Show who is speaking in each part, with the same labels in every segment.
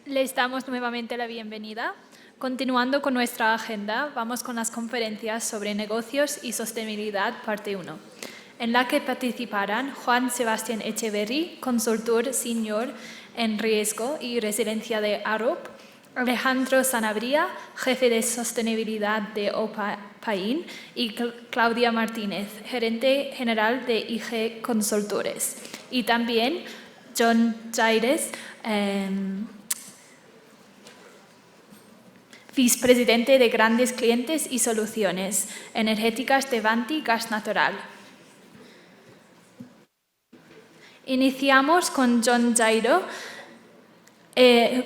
Speaker 1: Les damos nuevamente la bienvenida. Continuando con nuestra agenda, vamos con las conferencias sobre negocios y sostenibilidad, parte 1, en la que participarán Juan Sebastián Echeverry, consultor senior en riesgo y resiliencia de AROP, Alejandro Sanabria, jefe de sostenibilidad de OPAIN, y Claudia Martínez, gerente general de IG Consultores. Y también John Jaires, vicepresidente de Grandes Clientes y Soluciones Energéticas de Vanti Gas Natural. Iniciamos con John Jairo,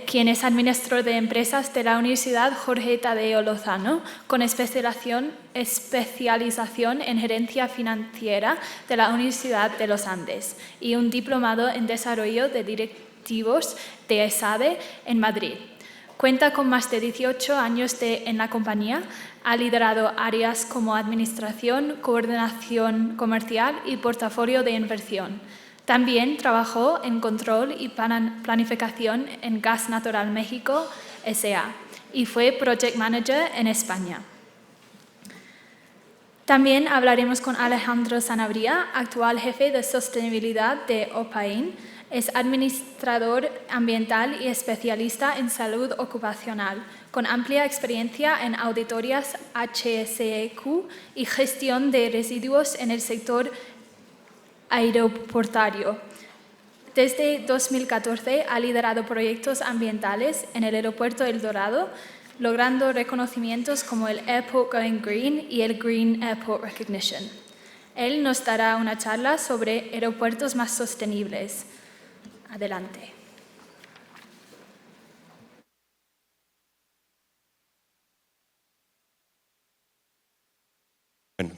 Speaker 1: quien es administrador de empresas de la Universidad Jorge Tadeo Lozano, con especialización en gerencia financiera de la Universidad de los Andes y un diplomado en desarrollo de directivos de ESADE en Madrid. Cuenta con más de 18 años en la compañía, ha liderado áreas como administración, coordinación comercial y portafolio de inversión. También trabajó en control y planificación en Gas Natural México S.A. y fue Project Manager en España. También hablaremos con Alejandro Sanabria, actual jefe de sostenibilidad de OPAIN. Es administrador ambiental y especialista en salud ocupacional, con amplia experiencia en auditorías HSEQ y gestión de residuos en el sector aeroportuario. Desde 2014 ha liderado proyectos ambientales en el Aeropuerto El Dorado, logrando reconocimientos como el Airport Going Green y el Green Airport Recognition. Él nos dará una charla sobre aeropuertos más sostenibles. Adelante.
Speaker 2: Bueno,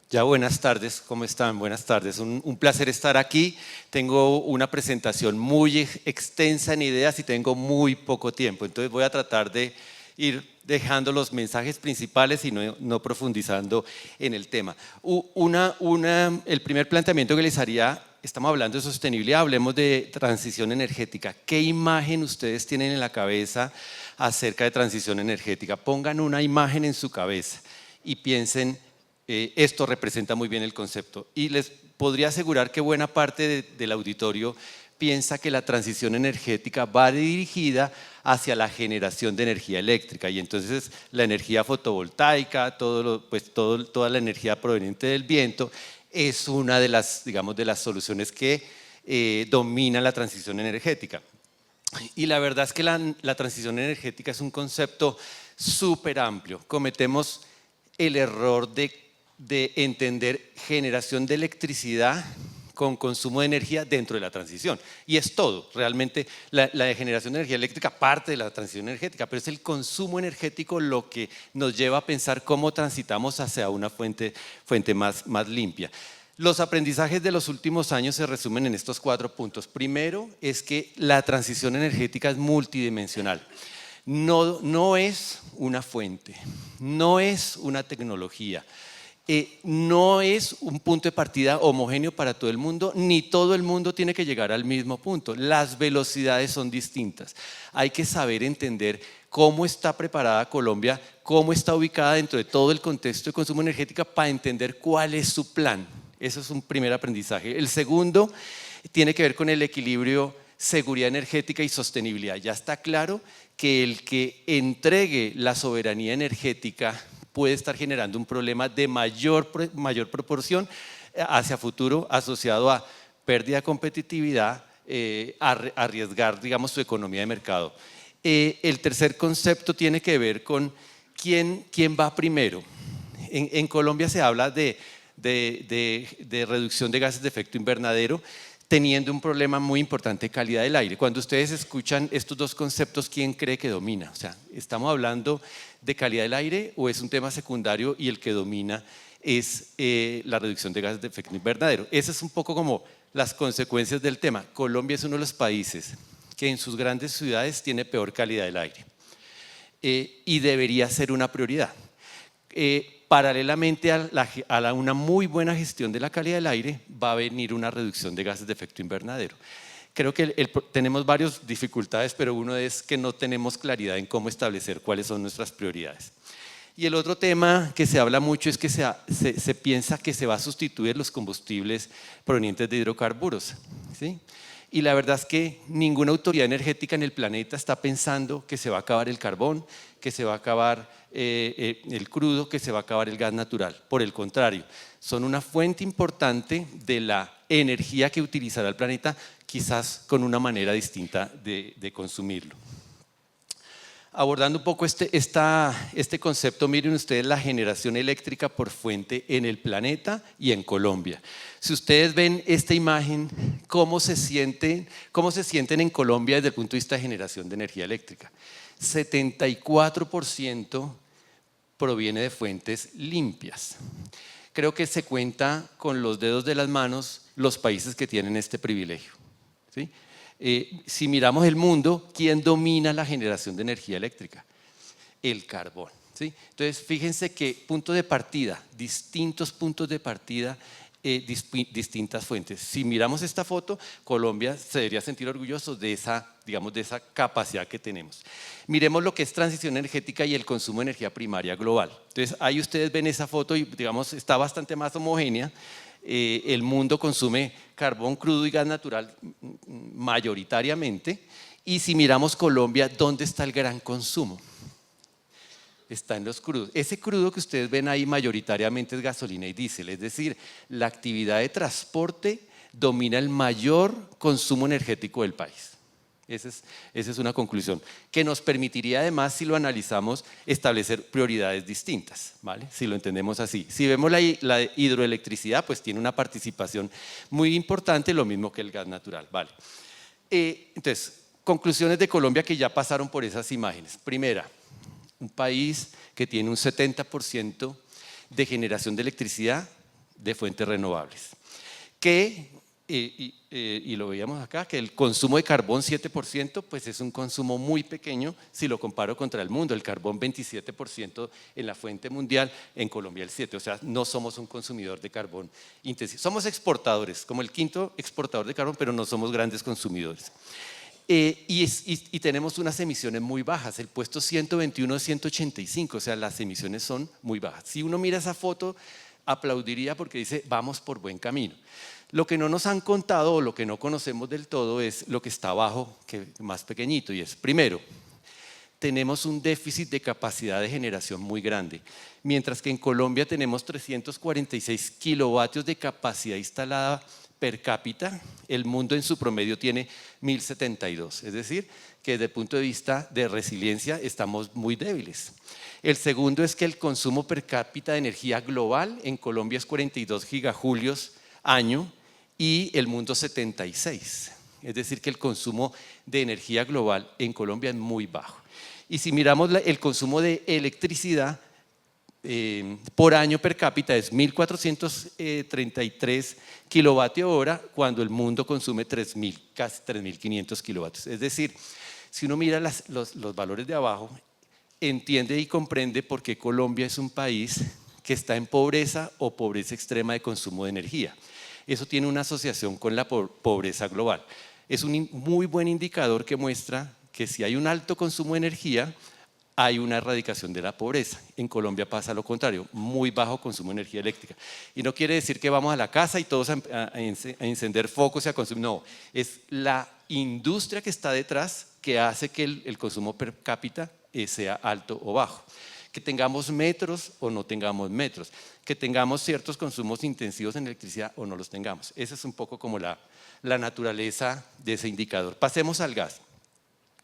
Speaker 2: ya buenas tardes, ¿cómo están? Buenas tardes, un placer estar aquí. Tengo una presentación muy extensa en ideas y tengo muy poco tiempo, entonces voy a tratar de ir dejando los mensajes principales y no profundizando en el tema. El primer planteamiento que les haría, estamos hablando de sostenibilidad, hablemos de transición energética. ¿Qué imagen ustedes tienen en la cabeza acerca de transición energética? Pongan una imagen en su cabeza y piensen, esto representa muy bien el concepto. Y les podría asegurar que buena parte del auditorio piensa que la transición energética va dirigida hacia la generación de energía eléctrica, y entonces la energía fotovoltaica, toda la energía proveniente del viento es una de las, digamos, de las soluciones que dominan la transición energética. Y la verdad es que la transición energética es un concepto súper amplio. Cometemos el error de entender generación de electricidad con consumo de energía dentro de la transición. Y es todo, realmente la generación de energía eléctrica parte de la transición energética, pero es el consumo energético lo que nos lleva a pensar cómo transitamos hacia una fuente más limpia. Los aprendizajes de los últimos años se resumen en estos 4 puntos. Primero es que la transición energética es multidimensional. No es una fuente, no es una tecnología, no es un punto de partida homogéneo para todo el mundo, ni todo el mundo tiene que llegar al mismo punto. Las velocidades son distintas. Hay que saber entender cómo está preparada Colombia, cómo está ubicada dentro de todo el contexto de consumo energético para entender cuál es su plan. Eso es un primer aprendizaje. El segundo tiene que ver con el equilibrio seguridad energética y sostenibilidad. Ya está claro que el que entregue la soberanía energética puede estar generando un problema de mayor proporción hacia futuro, asociado a pérdida de competitividad, arriesgar, digamos, su economía de mercado. El tercer concepto tiene que ver con quién va primero. En Colombia se habla de reducción de gases de efecto invernadero, teniendo un problema muy importante de calidad del aire. Cuando ustedes escuchan estos dos conceptos, ¿quién cree que domina? O sea, ¿estamos hablando de calidad del aire o es un tema secundario y el que domina es la reducción de gases de efecto invernadero? Esas es un poco como las consecuencias del tema. Colombia es uno de los países que en sus grandes ciudades tiene peor calidad del aire y debería ser una prioridad. Paralelamente a una muy buena gestión de la calidad del aire va a venir una reducción de gases de efecto invernadero. Creo que tenemos varias dificultades, pero uno es que no tenemos claridad en cómo establecer cuáles son nuestras prioridades. Y el otro tema que se habla mucho es que se piensa que se va a sustituir los combustibles provenientes de hidrocarburos, ¿sí? Y la verdad es que ninguna autoridad energética en el planeta está pensando que se va a acabar el carbón, que se va a acabar el crudo, que se va a acabar el gas natural. Por el contrario, son una fuente importante de la energía que utilizará el planeta, quizás con una manera distinta de consumirlo. Abordando un poco este concepto, miren ustedes la generación eléctrica por fuente en el planeta y en Colombia. Si ustedes ven esta imagen, ¿cómo se sienten en Colombia desde el punto de vista de generación de energía eléctrica? 74% proviene de fuentes limpias. Creo que se cuenta con los dedos de las manos los países que tienen este privilegio, ¿sí? Si miramos el mundo, ¿quién domina la generación de energía eléctrica? El carbón, ¿sí? Entonces, fíjense que punto de partida, distintos puntos de partida, distintas fuentes. Si miramos esta foto, Colombia se debería sentir orgulloso de esa capacidad que tenemos. Miremos lo que es transición energética y el consumo de energía primaria global. Entonces, ahí ustedes ven esa foto y está bastante más homogénea. El mundo consume carbón crudo y gas natural mayoritariamente, y si miramos Colombia, ¿dónde está el gran consumo? Está en los crudos. Ese crudo que ustedes ven ahí mayoritariamente es gasolina y diésel, es decir, la actividad de transporte domina el mayor consumo energético del país. Esa es una conclusión que nos permitiría, además, si lo analizamos, establecer prioridades distintas, ¿vale? Si lo entendemos así. Si vemos la hidroelectricidad, pues tiene una participación muy importante, lo mismo que el gas natural, ¿vale? Entonces, conclusiones de Colombia que ya pasaron por esas imágenes. Primera, un país que tiene un 70% de generación de electricidad de fuentes renovables, y lo veíamos acá, que el consumo de carbón 7%, pues es un consumo muy pequeño si lo comparo contra el mundo. El carbón 27% en la fuente mundial, en Colombia el 7%, o sea, no somos un consumidor de carbón intensivo. Somos exportadores, como el quinto exportador de carbón, pero no somos grandes consumidores. Y tenemos unas emisiones muy bajas, el puesto 121 de 185, o sea, las emisiones son muy bajas. Si uno mira esa foto, aplaudiría porque dice, vamos por buen camino. Lo que no nos han contado o lo que no conocemos del todo es lo que está abajo, que es más pequeñito, y es, primero, tenemos un déficit de capacidad de generación muy grande. Mientras que en Colombia tenemos 346 kilovatios de capacidad instalada per cápita, el mundo en su promedio tiene 1072, es decir, que desde el punto de vista de resiliencia estamos muy débiles. El segundo es que el consumo per cápita de energía global en Colombia es 42 gigajulios año y el mundo 76, es decir, que el consumo de energía global en Colombia es muy bajo. Y si miramos el consumo de electricidad por año per cápita es 1.433 kilovatios hora, cuando el mundo consume 3.000, casi 3.500 kilovatios. Es decir, si uno mira los valores de abajo, entiende y comprende por qué Colombia es un país que está en pobreza o pobreza extrema de consumo de energía. Eso tiene una asociación con la pobreza global. Es un muy buen indicador que muestra que si hay un alto consumo de energía, hay una erradicación de la pobreza. En Colombia pasa lo contrario, muy bajo consumo de energía eléctrica. Y no quiere decir que vamos a la casa y todos a encender focos y a consumir. No, es la industria que está detrás que hace que el consumo per cápita sea alto o bajo. Que tengamos metros o no tengamos metros, que tengamos ciertos consumos intensivos en electricidad o no los tengamos. Esa es un poco como la naturaleza de ese indicador. Pasemos al gas.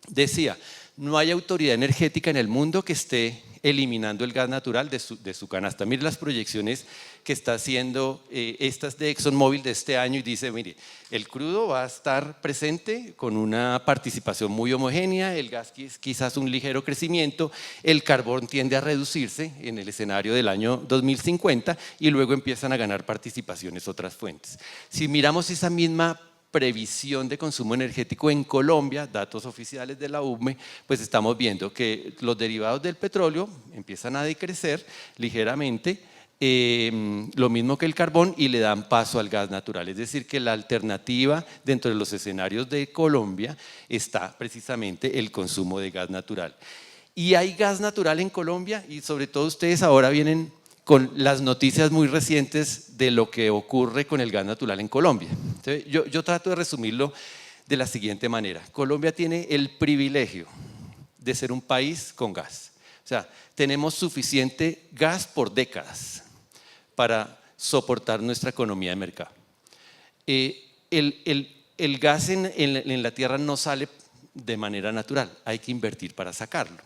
Speaker 2: Decía, no hay autoridad energética en el mundo que esté eliminando el gas natural de su canasta. Mire las proyecciones que está haciendo estas de ExxonMobil de este año y dice, mire, el crudo va a estar presente con una participación muy homogénea, el gas quizás un ligero crecimiento, el carbón tiende a reducirse en el escenario del año 2050 y luego empiezan a ganar participaciones otras fuentes. Si miramos esa misma previsión de consumo energético en Colombia, datos oficiales de la UME, pues estamos viendo que los derivados del petróleo empiezan a decrecer ligeramente, lo mismo que el carbón, y le dan paso al gas natural. Es decir, que la alternativa dentro de los escenarios de Colombia está precisamente el consumo de gas natural. Y hay gas natural en Colombia, y sobre todo ustedes ahora vienen con las noticias muy recientes de lo que ocurre con el gas natural en Colombia. Entonces, yo trato de resumirlo de la siguiente manera. Colombia tiene el privilegio de ser un país con gas. O sea, tenemos suficiente gas por décadas para soportar nuestra economía de mercado. El gas en la tierra no sale de manera natural, hay que invertir para sacarlo.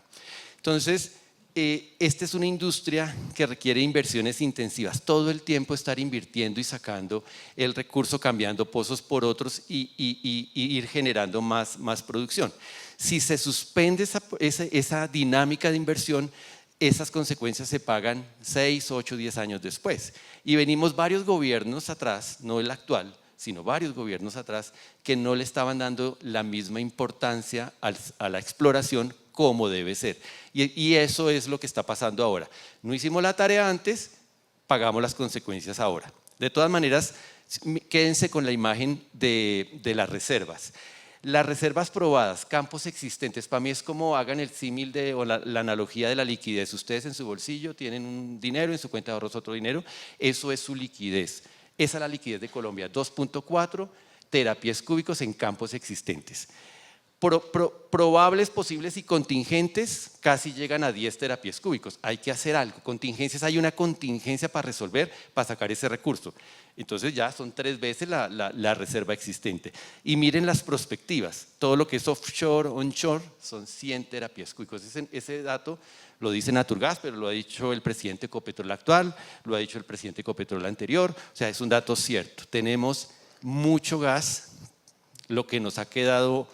Speaker 2: Entonces, esta es una industria que requiere inversiones intensivas, todo el tiempo estar invirtiendo y sacando el recurso, cambiando pozos por otros y ir generando más producción. Si se suspende esa dinámica de inversión, esas consecuencias se pagan 6, 8, 10 años después. Y venimos varios gobiernos atrás, no el actual, sino varios gobiernos atrás, que no le estaban dando la misma importancia a la exploración como debe ser. Y eso es lo que está pasando ahora. No hicimos la tarea antes, pagamos las consecuencias ahora. De todas maneras, quédense con la imagen de las reservas. Las reservas probadas, campos existentes, para mí es como hagan el símil o la analogía de la liquidez. Ustedes en su bolsillo tienen un dinero, en su cuenta de ahorros otro dinero, eso es su liquidez. Esa es la liquidez de Colombia, 2.4 terapias cúbicos en campos existentes. Probables, posibles y contingentes casi llegan a 10 terapias cúbicos. Hay que hacer algo. Contingencias, hay una contingencia para resolver, para sacar ese recurso. Entonces ya son 3 veces la reserva existente. Y miren las perspectivas. Todo lo que es offshore, onshore, son 100 terapias cúbicos. Ese dato lo dice Naturgas, pero lo ha dicho el presidente de Ecopetrol actual, lo ha dicho el presidente de Ecopetrol anterior. O sea, es un dato cierto. Tenemos mucho gas. Lo que nos ha quedado,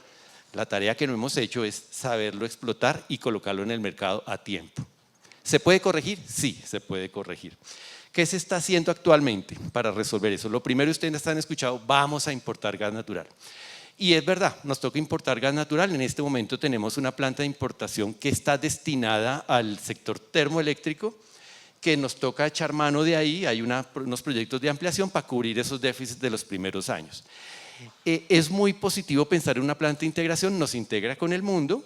Speaker 2: la tarea que no hemos hecho es saberlo explotar y colocarlo en el mercado a tiempo. ¿Se puede corregir? Sí, se puede corregir. ¿Qué se está haciendo actualmente para resolver eso? Lo primero, ustedes han escuchado, vamos a importar gas natural. Y es verdad, nos toca importar gas natural. En este momento tenemos una planta de importación que está destinada al sector termoeléctrico, que nos toca echar mano de ahí. Hay unos proyectos de ampliación para cubrir esos déficits de los primeros años. Es muy positivo pensar en una planta de integración, nos integra con el mundo,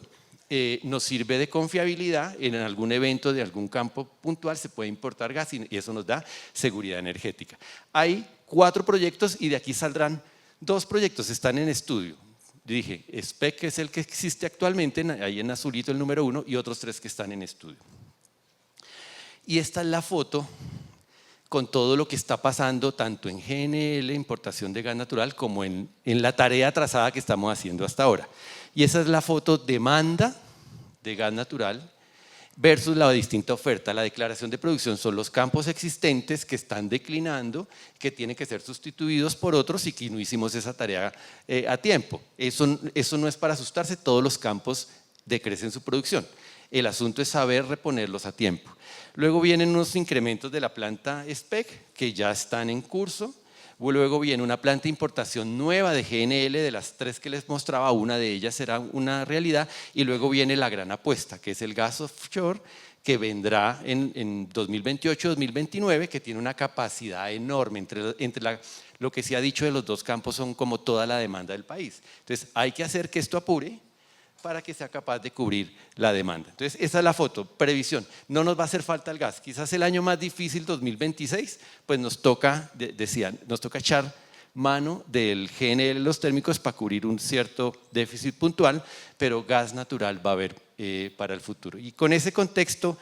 Speaker 2: nos sirve de confiabilidad. En algún evento de algún campo puntual se puede importar gas y eso nos da seguridad energética. Hay 4 proyectos y de aquí saldrán 2 proyectos, están en estudio. Dije, SPEC es el que existe actualmente, ahí en azulito el número 1, y otros 3 que están en estudio. Y esta es la foto con todo lo que está pasando tanto en GNL, importación de gas natural, como en la tarea trazada que estamos haciendo hasta ahora. Y esa es la foto demanda de gas natural versus la distinta oferta. La declaración de producción son los campos existentes que están declinando, que tienen que ser sustituidos por otros y que no hicimos esa tarea a tiempo. Eso no es para asustarse, todos los campos decrecen su producción. El asunto es saber reponerlos a tiempo. Luego vienen unos incrementos de la planta SPEC que ya están en curso. Luego viene una planta de importación nueva de GNL, de las 3 que les mostraba, una de ellas será una realidad. Y luego viene la gran apuesta, que es el gas offshore, que vendrá en 2028-2029, que tiene una capacidad enorme. Entre lo que se ha dicho de los 2 campos son como toda la demanda del país. Entonces hay que hacer que esto apure para que sea capaz de cubrir la demanda. Entonces, esa es la foto, previsión. No nos va a hacer falta el gas. Quizás el año más difícil, 2026, pues nos toca, nos toca echar mano del GNL, los térmicos, para cubrir un cierto déficit puntual, pero gas natural va a haber para el futuro. Y con ese contexto,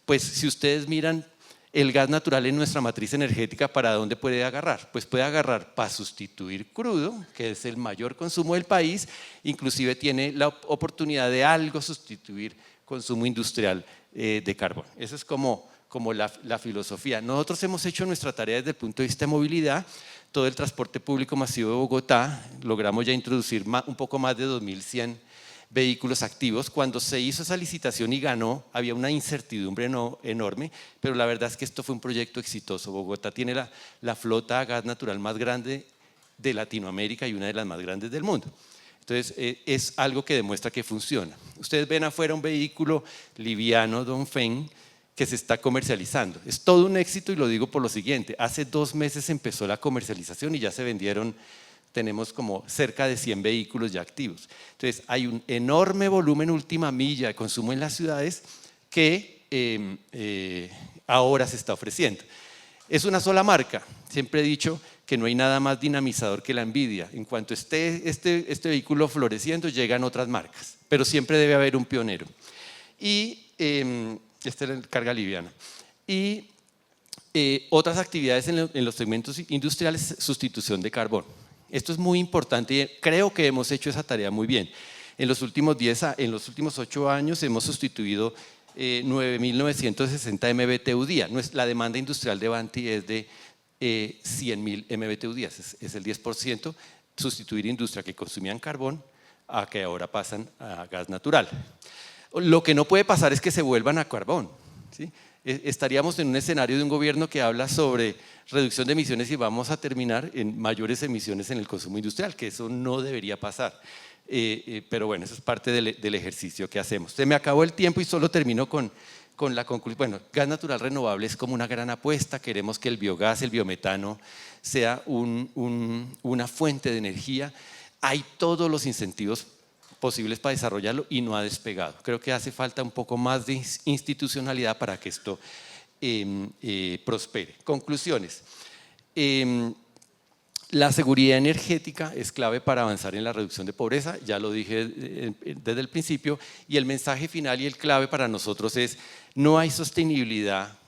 Speaker 2: pues si ustedes miran el gas natural en nuestra matriz energética, ¿para dónde puede agarrar? Pues puede agarrar para sustituir crudo, que es el mayor consumo del país, inclusive tiene la oportunidad de algo sustituir consumo industrial de carbón. Esa es como la filosofía. Nosotros hemos hecho nuestra tarea desde el punto de vista de movilidad. Todo el transporte público masivo de Bogotá, logramos ya introducir un poco más de 2.100 vehículos activos. Cuando se hizo esa licitación y ganó, había una incertidumbre enorme, pero la verdad es que esto fue un proyecto exitoso. Bogotá tiene la flota a gas natural más grande de Latinoamérica y una de las más grandes del mundo. Entonces, es algo que demuestra que funciona. Ustedes ven afuera un vehículo liviano Dongfeng, que se está comercializando. Es todo un éxito y lo digo por lo siguiente, hace 2 meses empezó la comercialización y ya se vendieron, tenemos como cerca de 100 vehículos ya activos. Entonces hay un enorme volumen última milla de consumo en las ciudades que ahora se está ofreciendo. Es una sola marca, siempre he dicho que no hay nada más dinamizador que la envidia. En cuanto esté este vehículo floreciendo, llegan otras marcas, pero siempre debe haber un pionero. Y esta es la carga liviana. Y otras actividades en los segmentos industriales, sustitución de carbón. Esto es muy importante y creo que hemos hecho esa tarea muy bien. En los últimos 8 años hemos sustituido 9.960 MBTU día. La demanda industrial de Vanti es de 100.000 MBTU día, es el 10%, sustituir industria que consumían carbón a que ahora pasan a gas natural. Lo que no puede pasar es que se vuelvan a carbón, ¿sí? Estaríamos en un escenario de un gobierno que habla sobre reducción de emisiones y vamos a terminar en mayores emisiones en el consumo industrial, que eso no debería pasar. Pero bueno, eso es parte del ejercicio que hacemos. Se me acabó el tiempo y solo termino con la conclusión. Bueno, gas natural renovable es como una gran apuesta. Queremos que el biogás, el biometano, sea una fuente de energía. Hay todos los incentivos posibles para desarrollarlo y no ha despegado. Creo que hace falta un poco más de institucionalidad para que esto prospere. Conclusiones. La seguridad energética es clave para avanzar en la reducción de pobreza, ya lo dije desde el principio, y el mensaje final y el clave para nosotros es: no hay sostenibilidad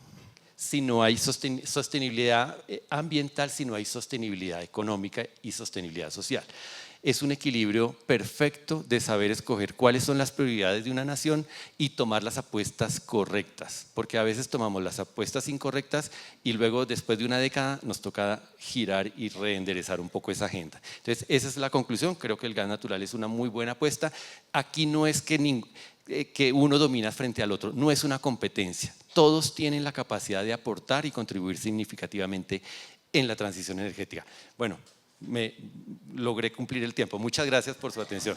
Speaker 2: si no hay sostenibilidad ambiental, si no hay sostenibilidad económica y sostenibilidad social. Es un equilibrio perfecto de saber escoger cuáles son las prioridades de una nación y tomar las apuestas correctas, porque a veces tomamos las apuestas incorrectas y luego después de una década nos toca girar y reenderezar un poco esa agenda. Entonces esa es la conclusión, creo que el gas natural es una muy buena apuesta. Aquí no es que uno domina frente al otro, no es una competencia, todos tienen la capacidad de aportar y contribuir significativamente en la transición energética. Bueno, me logré cumplir el tiempo. Muchas gracias por su atención.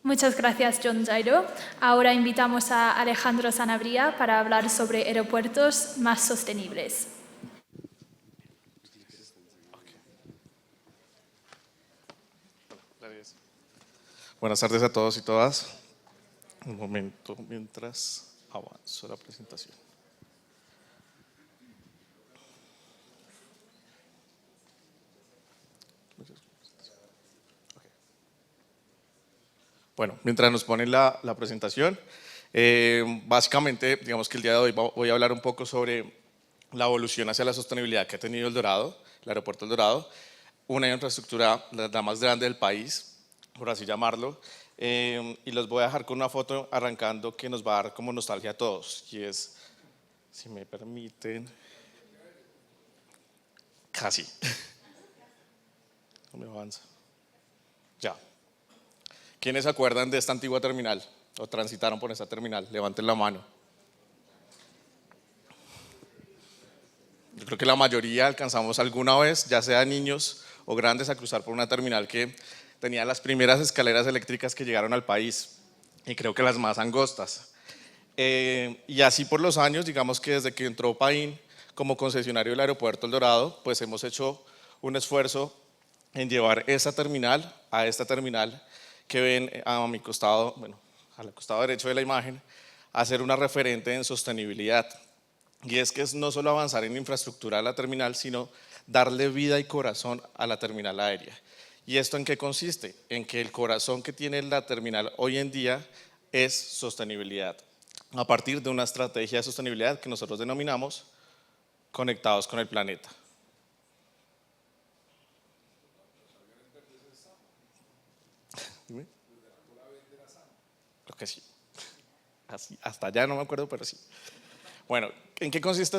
Speaker 1: Muchas gracias, John Jairo. Ahora invitamos a Alejandro Sanabria para hablar sobre aeropuertos más sostenibles.
Speaker 3: Buenas tardes a todos y todas. Un momento mientras avanzo la presentación. Bueno, mientras nos ponen la presentación, básicamente, digamos que el día de hoy voy a hablar un poco sobre la evolución hacia la sostenibilidad que ha tenido el Dorado, el aeropuerto El Dorado, una infraestructura la más grande del país, por así llamarlo. Y los voy a dejar con una foto arrancando que nos va a dar como nostalgia a todos, y es, si me permiten, casi, no me avanza, ya. ¿Quiénes se acuerdan de esta antigua terminal o transitaron por esta terminal? Levanten la mano. Yo creo que la mayoría alcanzamos alguna vez, ya sea niños o grandes, a cruzar por una terminal que tenía las primeras escaleras eléctricas que llegaron al país, y creo que las más angostas. Y así por los años, digamos que desde que entró Paín como concesionario del aeropuerto El Dorado, pues hemos hecho un esfuerzo en llevar esa terminal a esta terminal que ven a mi costado, bueno, al costado derecho de la imagen, a ser una referente en sostenibilidad. Y es que es no solo avanzar en infraestructura de la terminal, sino darle vida y corazón a la terminal aérea. ¿Y esto en qué consiste? En que el corazón que tiene la terminal hoy en día es sostenibilidad, a partir de una estrategia de sostenibilidad que nosotros denominamos Conectados con el Planeta. ¿Dime? Creo que sí. Así, hasta allá no me acuerdo, pero sí. Bueno, ¿en qué consiste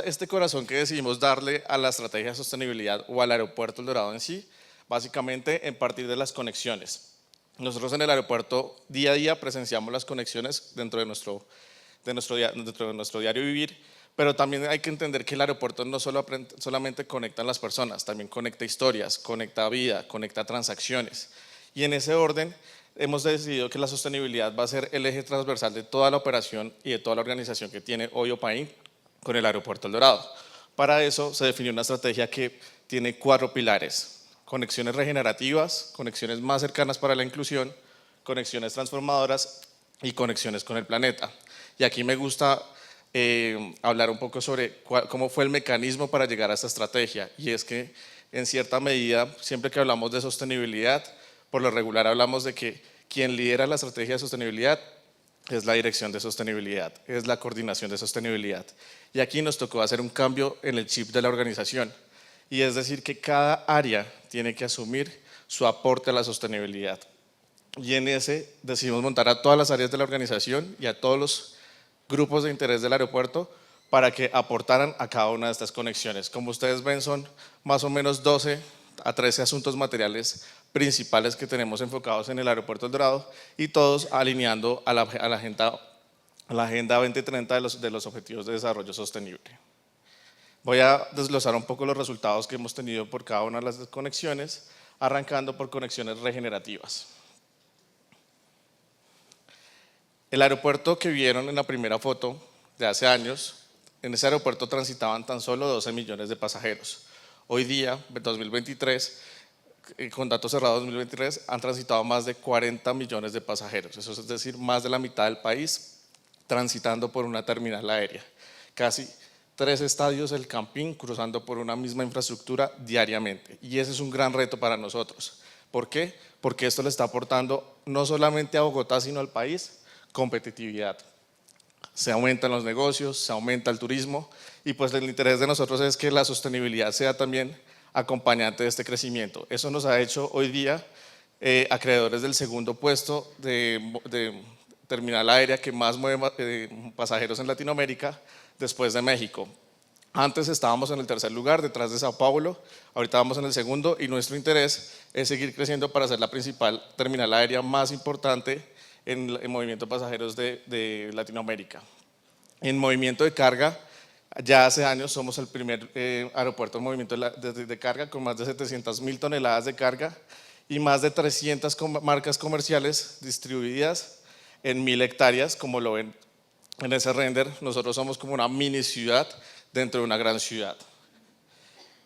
Speaker 3: este corazón que decidimos darle a la estrategia de sostenibilidad o al aeropuerto El Dorado en sí? Básicamente en partir de las conexiones. Nosotros en el aeropuerto día a día presenciamos las conexiones dentro de nuestro dentro de nuestro diario vivir, pero también hay que entender que el aeropuerto no solamente conecta a las personas, también conecta historias, conecta vida, conecta transacciones. Y en ese orden hemos decidido que la sostenibilidad va a ser el eje transversal de toda la operación y de toda la organización que tiene hoy Opain con el Aeropuerto El Dorado. Para eso se definió una estrategia que tiene 4 pilares: conexiones regenerativas, conexiones más cercanas para la inclusión, conexiones transformadoras y conexiones con el planeta. Y aquí me gusta hablar un poco sobre cómo fue el mecanismo para llegar a esta estrategia. Y es que, en cierta medida, siempre que hablamos de sostenibilidad, por lo regular hablamos de que quien lidera la estrategia de sostenibilidad es la dirección de sostenibilidad, es la coordinación de sostenibilidad. Y aquí nos tocó hacer un cambio en el chip de la organización. Y es decir, que cada área tiene que asumir su aporte a la sostenibilidad. Y en ese decidimos montar a todas las áreas de la organización y a todos los grupos de interés del aeropuerto para que aportaran a cada una de estas conexiones. Como ustedes ven, son más o menos 12 a 13 asuntos materiales principales que tenemos enfocados en el Aeropuerto El Dorado, y todos alineando a la Agenda 2030 de los Objetivos de Desarrollo Sostenible. Voy a desglosar un poco los resultados que hemos tenido por cada una de las conexiones, arrancando por conexiones regenerativas. El aeropuerto que vieron en la primera foto de hace años, en ese aeropuerto transitaban tan solo 12 millones de pasajeros. Hoy día, en 2023, con datos cerrados 2023, han transitado más de 40 millones de pasajeros. Eso es decir, más de la mitad del país transitando por una terminal aérea. Casi 3 estadios del Campín cruzando por una misma infraestructura diariamente. Y ese es un gran reto para nosotros. ¿Por qué? Porque esto le está aportando no solamente a Bogotá, sino al país, competitividad. Se aumentan los negocios, se aumenta el turismo, y pues el interés de nosotros es que la sostenibilidad sea también acompañante de este crecimiento. Eso nos ha hecho hoy día acreedores del segundo puesto de terminal aérea que más mueve pasajeros en Latinoamérica, después de México. Antes estábamos en el tercer lugar, detrás de Sao Paulo, ahorita vamos en el segundo, y nuestro interés es seguir creciendo para ser la principal terminal aérea más importante en movimiento de pasajeros de Latinoamérica. En movimiento de carga, ya hace años somos el primer aeropuerto en movimiento de carga, con más de 700.000 toneladas de carga y más de 300 marcas comerciales distribuidas en 1.000 hectáreas, como lo ven en ese render. Nosotros somos como una mini ciudad dentro de una gran ciudad.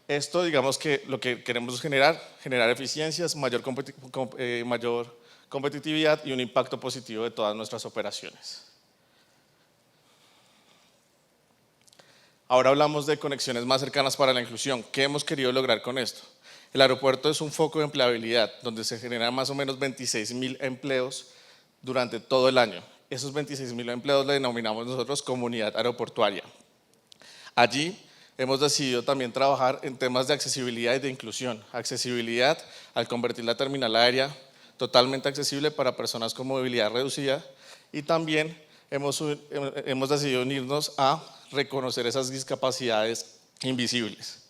Speaker 3: Esto, digamos que lo que queremos es generar eficiencias, mayor competitividad y un impacto positivo de todas nuestras operaciones. Ahora hablamos de conexiones más cercanas para la inclusión. ¿Qué hemos querido lograr con esto? El aeropuerto es un foco de empleabilidad, donde se generan más o menos 26.000 empleos durante todo el año. Esos 26.000 empleos le denominamos nosotros comunidad aeroportuaria. Allí hemos decidido también trabajar en temas de accesibilidad y de inclusión. Accesibilidad al convertir la terminal aérea totalmente accesible para personas con movilidad reducida, y también hemos decidido unirnos a reconocer esas discapacidades invisibles.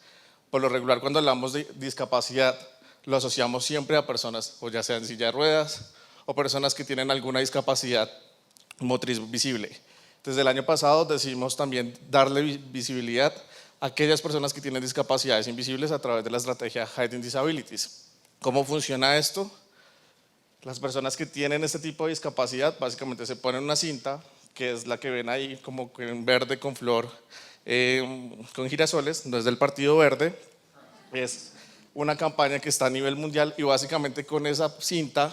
Speaker 3: Por lo regular, cuando hablamos de discapacidad, lo asociamos siempre a personas, o ya sea en silla de ruedas, o personas que tienen alguna discapacidad motriz visible. Desde el año pasado decidimos también darle visibilidad a aquellas personas que tienen discapacidades invisibles a través de la estrategia Hiding Disabilities. ¿Cómo funciona esto? Las personas que tienen este tipo de discapacidad básicamente se ponen una cinta, que es la que ven ahí como en verde con flor, con girasoles, no es del Partido Verde, es una campaña que está a nivel mundial, y básicamente con esa cinta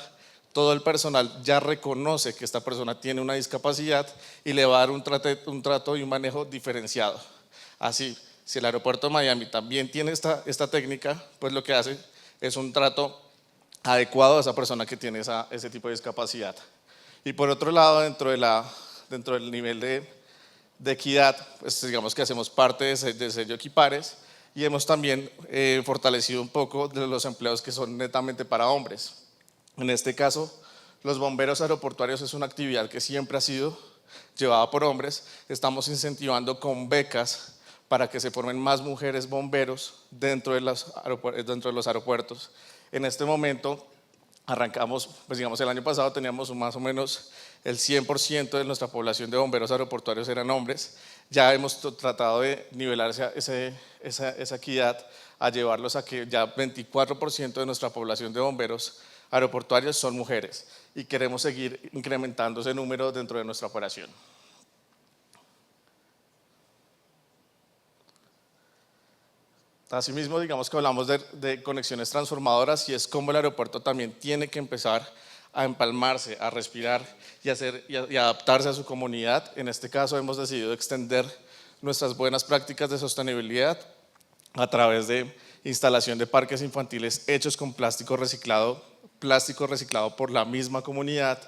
Speaker 3: todo el personal ya reconoce que esta persona tiene una discapacidad y le va a dar un trato y un manejo diferenciado. Así, si el aeropuerto de Miami también tiene esta técnica, pues lo que hace es un trato adecuado a esa persona que tiene ese tipo de discapacidad. Y por otro lado, dentro del nivel de equidad, pues digamos que hacemos parte de sello Equipares, y hemos también fortalecido un poco de los empleos que son netamente para hombres. En este caso, los bomberos aeroportuarios es una actividad que siempre ha sido llevada por hombres. Estamos incentivando con becas para que se formen más mujeres bomberos dentro de los aeropuertos. En este momento arrancamos, pues digamos el año pasado teníamos más o menos el 100% de nuestra población de bomberos aeroportuarios eran hombres. Ya hemos tratado de nivelar esa equidad a llevarlos a que ya 24% de nuestra población de bomberos aeroportuarios son mujeres y queremos seguir incrementando ese número dentro de nuestra operación. Asimismo, digamos que hablamos de conexiones transformadoras y es como el aeropuerto también tiene que empezar a empalmarse, a respirar y adaptarse a su comunidad. En este caso hemos decidido extender nuestras buenas prácticas de sostenibilidad a través de instalación de parques infantiles hechos con plástico reciclado por la misma comunidad,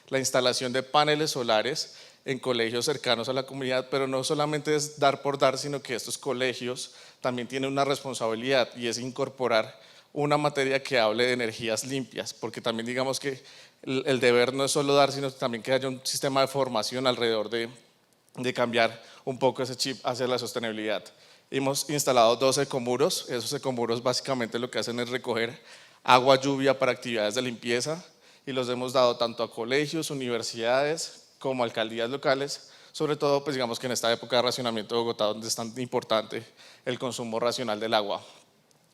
Speaker 3: la instalación de paneles solares en colegios cercanos a la comunidad, pero no solamente es dar por dar, sino que estos colegios también tienen una responsabilidad y es incorporar una materia que hable de energías limpias, porque también digamos que el deber no es solo dar, sino también que haya un sistema de formación alrededor de cambiar un poco ese chip hacia la sostenibilidad. Hemos instalado 12 ecomuros, esos ecomuros básicamente lo que hacen es recoger agua lluvia para actividades de limpieza y los hemos dado tanto a colegios, universidades como alcaldías locales, sobre todo pues digamos que en esta época de racionamiento de Bogotá donde es tan importante el consumo racional del agua.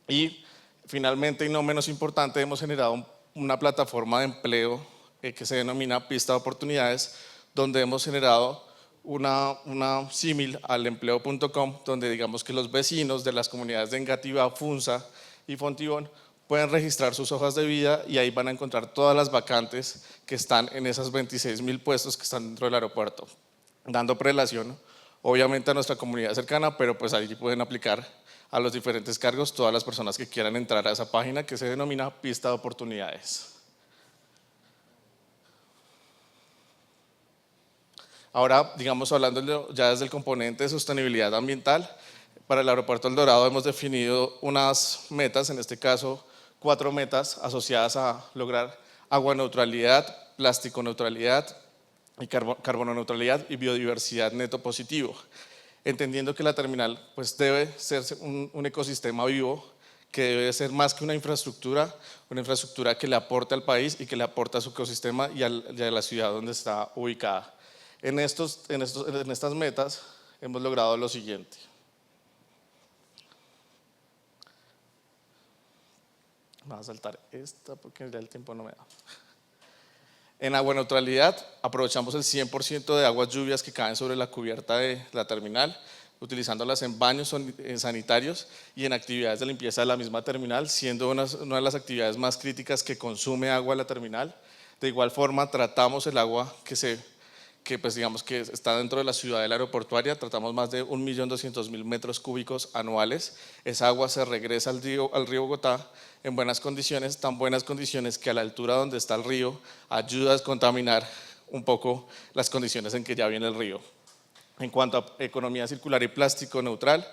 Speaker 3: Y finalmente y no menos importante hemos generado una plataforma de empleo que se denomina Pista de Oportunidades, donde hemos generado una símil al empleo.com, donde digamos que los vecinos de las comunidades de Engativá, Funza y Fontibón pueden registrar sus hojas de vida y ahí van a encontrar todas las vacantes que están en esos 26.000 puestos que están dentro del aeropuerto, dando prelación obviamente a nuestra comunidad cercana, pero pues allí pueden aplicar a los diferentes cargos todas las personas que quieran entrar a esa página que se denomina Pista de Oportunidades. Ahora, digamos, hablando ya desde el componente de sostenibilidad ambiental, para el aeropuerto El Dorado hemos definido unas metas, en este caso 4 metas asociadas a lograr agua neutralidad, plástico neutralidad, y carbono neutralidad y biodiversidad neto positivo, entendiendo que la terminal pues debe ser un ecosistema vivo que debe ser más que una infraestructura que le aporte al país y que le aporte a su ecosistema y a la ciudad donde está ubicada. En estas metas hemos logrado lo siguiente. Voy a saltar esta porque ya el tiempo no me da. En agua neutralidad aprovechamos el 100% de aguas lluvias que caen sobre la cubierta de la terminal, utilizándolas en baños sanitarios y en actividades de limpieza de la misma terminal, siendo una de las actividades más críticas que consume agua la terminal. De igual forma tratamos el agua que pues digamos que está dentro de la ciudadela aeroportuaria, tratamos más de 1.200.000 metros cúbicos anuales. Esa agua se regresa al río Bogotá en buenas condiciones, tan buenas condiciones que a la altura donde está el río ayuda a descontaminar un poco las condiciones en que ya viene el río. En cuanto a economía circular y plástico neutral,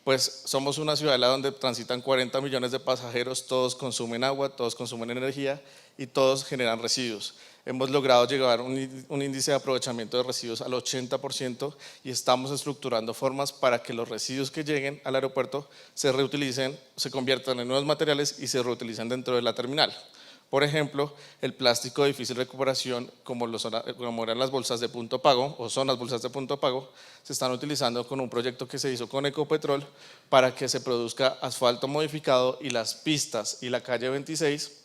Speaker 3: pues somos una ciudadela donde transitan 40 millones de pasajeros, todos consumen agua, todos consumen energía y todos generan residuos. Hemos logrado llegar a un índice de aprovechamiento de residuos al 80% y estamos estructurando formas para que los residuos que lleguen al aeropuerto se reutilicen, se conviertan en nuevos materiales y se reutilicen dentro de la terminal. Por ejemplo, el plástico de difícil recuperación, como eran las bolsas de punto pago, o son las bolsas de punto pago, se están utilizando con un proyecto que se hizo con Ecopetrol para que se produzca asfalto modificado y las pistas y la calle 26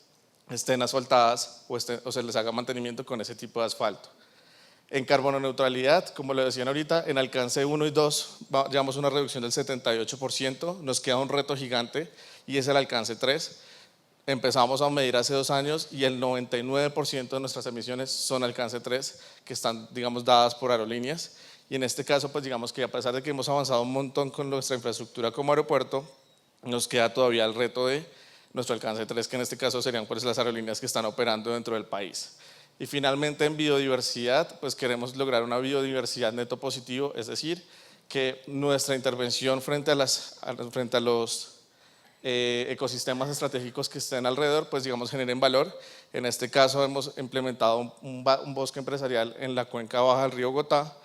Speaker 3: estén asfaltadas o se les haga mantenimiento con ese tipo de asfalto. En carbono neutralidad, como le decían ahorita, en alcance 1 y 2 llevamos una reducción del 78%, nos queda un reto gigante y es el alcance 3. Empezamos a medir hace 2 años y el 99% de nuestras emisiones son alcance 3, que están, digamos, dadas por aerolíneas. Y en este caso, pues digamos que a pesar de que hemos avanzado un montón con nuestra infraestructura como aeropuerto, nos queda todavía el reto de nuestro alcance 3, que en este caso serían pues las aerolíneas que están operando dentro del país. Y finalmente en biodiversidad, pues queremos lograr una biodiversidad neto positivo, es decir, que nuestra intervención frente a los ecosistemas estratégicos que estén alrededor, pues digamos generen valor. En este caso hemos implementado un bosque empresarial en la cuenca baja del río Bogotá,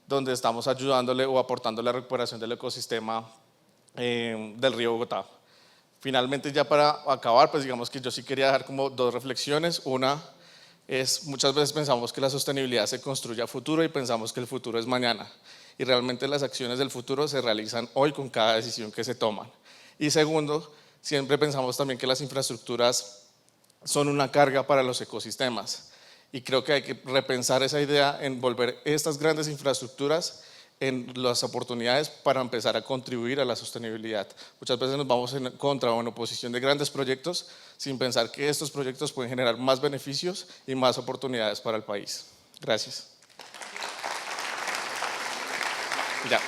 Speaker 3: donde estamos ayudándole o aportando la recuperación del ecosistema del río Bogotá. Finalmente, ya para acabar, pues digamos que yo sí quería dejar como 2 reflexiones. Una, muchas veces pensamos que la sostenibilidad se construye a futuro y pensamos que el futuro es mañana. Y realmente las acciones del futuro se realizan hoy con cada decisión que se toman. Y segundo, siempre pensamos también que las infraestructuras son una carga para los ecosistemas. Y creo que hay que repensar esa idea en volver estas grandes infraestructuras en las oportunidades para empezar a contribuir a la sostenibilidad. Muchas veces nos vamos en contra o en oposición de grandes proyectos sin pensar que estos proyectos pueden generar más beneficios y más oportunidades para el país. Gracias. Ya.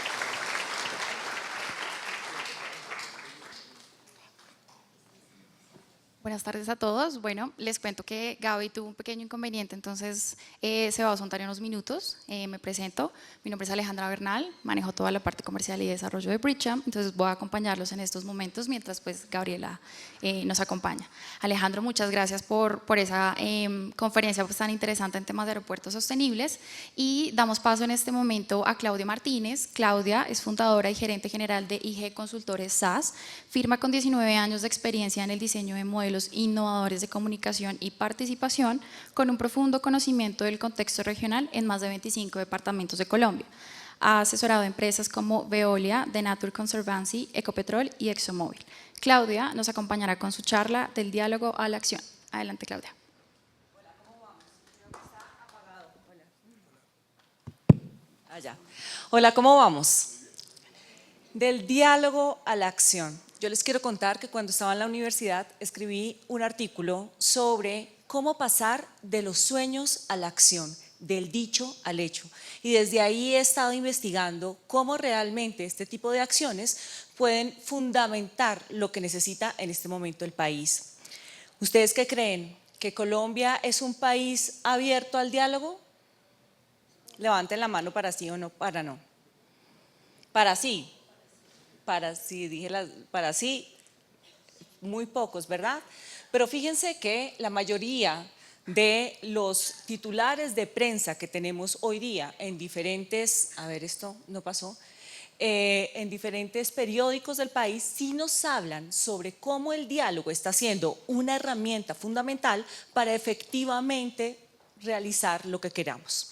Speaker 4: Buenas tardes a todos. Bueno, les cuento que Gaby tuvo un pequeño inconveniente, entonces se va a ausentar en unos minutos. Me presento, mi nombre es Alejandra Bernal, manejo toda la parte comercial y desarrollo de Bridgam, entonces voy a acompañarlos en estos momentos mientras pues Gabriela nos acompaña. Alejandro, muchas gracias por esa conferencia pues, tan interesante en temas de aeropuertos sostenibles, y damos paso en este momento a Claudia Martínez. Claudia es fundadora y gerente general de IG Consultores SAS, firma con 19 años de experiencia en el diseño de modelos innovadores de comunicación y participación, con un profundo conocimiento del contexto regional en más de 25 departamentos de Colombia. Ha asesorado a empresas como Veolia, The Nature Conservancy, Ecopetrol y ExxonMobil. Claudia nos acompañará con su charla del diálogo a la acción. Adelante, Claudia.
Speaker 5: Hola, ¿cómo vamos? Creo que está apagado. Hola. Allá. Hola, ¿cómo vamos? Del diálogo a la acción. Yo les quiero contar que cuando estaba en la universidad escribí un artículo sobre cómo pasar de los sueños a la acción, del dicho al hecho. Y desde ahí he estado investigando cómo realmente este tipo de acciones pueden fundamentar lo que necesita en este momento el país. ¿Ustedes qué creen? ¿Que Colombia es un país abierto al diálogo? Levanten la mano para sí o no, para no. Para sí. Para sí, para sí, muy pocos, ¿verdad? Pero fíjense que la mayoría de los titulares de prensa que tenemos hoy día en diferentes, a ver, esto no pasó, en diferentes periódicos del país sí nos hablan sobre cómo el diálogo está siendo una herramienta fundamental para efectivamente realizar lo que queramos.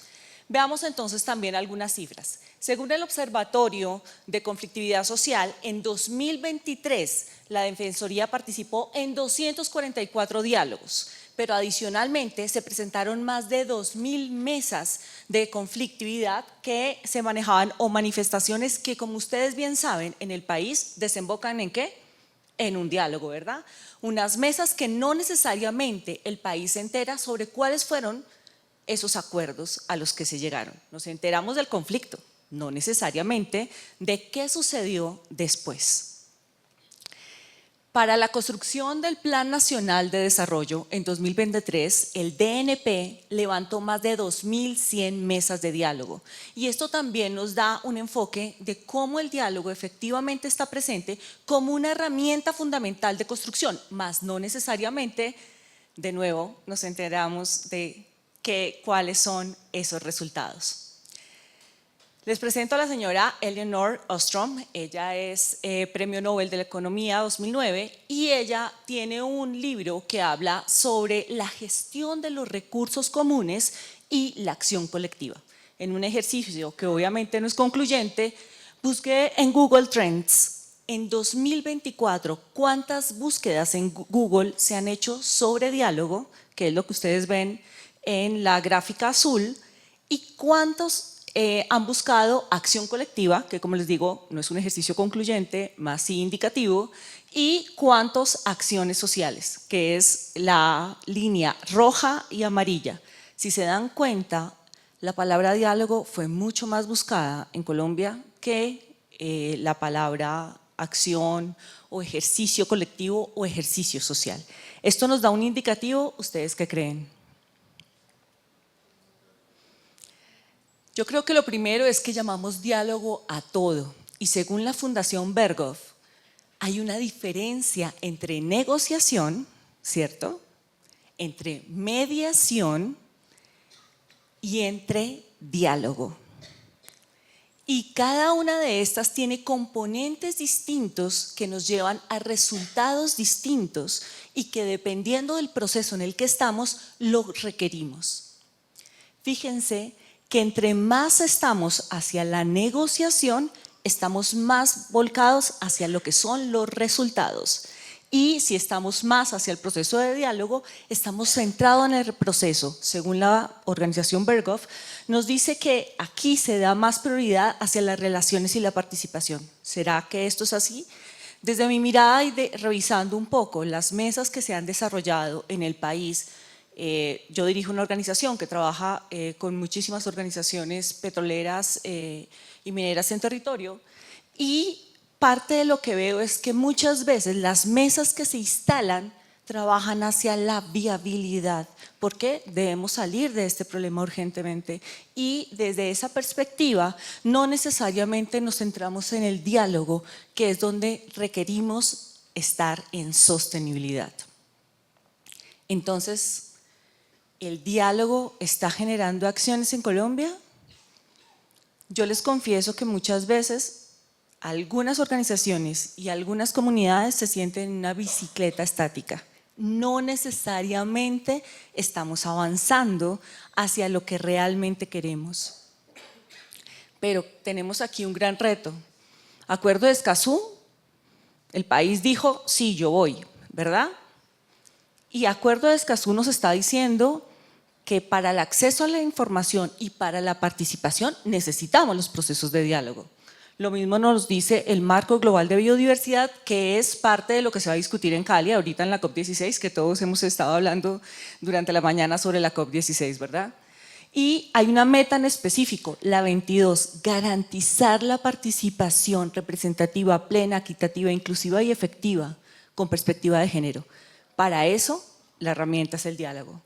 Speaker 5: Veamos entonces también algunas cifras. Según el Observatorio de Conflictividad Social, en 2023 la Defensoría participó en 244 diálogos, pero adicionalmente se presentaron más de 2.000 mesas de conflictividad que se manejaban, o manifestaciones que, como ustedes bien saben, en el país desembocan ¿en qué? En un diálogo, ¿verdad? Unas mesas que no necesariamente el país se entera sobre cuáles fueron esos acuerdos a los que se llegaron. Nos enteramos del conflicto, no necesariamente de qué sucedió después. Para la construcción del Plan Nacional de Desarrollo en 2023, el DNP levantó más de 2.100 mesas de diálogo, y esto también nos da un enfoque de cómo el diálogo efectivamente está presente como una herramienta fundamental de construcción, más no necesariamente, de nuevo, nos enteramos de cuáles son esos resultados. Les presento a la señora Elinor Ostrom. Ella es Premio Nobel de la Economía 2009, y ella tiene un libro que habla sobre la gestión de los recursos comunes y la acción colectiva. En un ejercicio que obviamente no es concluyente, busqué en Google Trends en 2024 cuántas búsquedas en Google se han hecho sobre diálogo, que es lo que ustedes ven en la gráfica azul, y cuántos han buscado acción colectiva, que como les digo no es un ejercicio concluyente, más sí indicativo, y cuántos acciones sociales, que es la línea roja y amarilla. Si se dan cuenta, la palabra diálogo fue mucho más buscada en Colombia que la palabra acción o ejercicio colectivo o ejercicio social. Esto nos da un indicativo. ¿Ustedes qué creen? Yo creo que lo primero es que llamamos diálogo a todo, y según la Fundación Berghoff hay una diferencia entre negociación, ¿cierto?, entre mediación y entre diálogo. Y cada una de estas tiene componentes distintos que nos llevan a resultados distintos y que dependiendo del proceso en el que estamos, lo requerimos. Fíjense que entre más estamos hacia la negociación, estamos más volcados hacia lo que son los resultados. Y si estamos más hacia el proceso de diálogo, estamos centrados en el proceso. Según la organización Berghoff, nos dice que aquí se da más prioridad hacia las relaciones y la participación. ¿Será que esto es así? Desde mi mirada y revisando un poco las mesas que se han desarrollado en el país, yo dirijo una organización que trabaja con muchísimas organizaciones petroleras y mineras en territorio, y parte de lo que veo es que muchas veces las mesas que se instalan trabajan hacia la viabilidad, porque debemos salir de este problema urgentemente, y desde esa perspectiva no necesariamente nos centramos en el diálogo, que es donde requerimos estar en sostenibilidad. Entonces, ¿el diálogo está generando acciones en Colombia? Yo les confieso que muchas veces algunas organizaciones y algunas comunidades se sienten en una bicicleta estática. No necesariamente estamos avanzando hacia lo que realmente queremos. Pero tenemos aquí un gran reto. Acuerdo de Escazú, el país dijo, sí, yo voy, ¿verdad? Y Acuerdo de Escazú nos está diciendo que para el acceso a la información y para la participación necesitamos los procesos de diálogo. Lo mismo nos dice el Marco Global de Biodiversidad, que es parte de lo que se va a discutir en Cali ahorita en la COP16, que todos hemos estado hablando durante la mañana sobre la COP16, ¿verdad? Y hay una meta en específico, la 22, garantizar la participación representativa, plena, equitativa, inclusiva y efectiva con perspectiva de género. Para eso, la herramienta es el diálogo.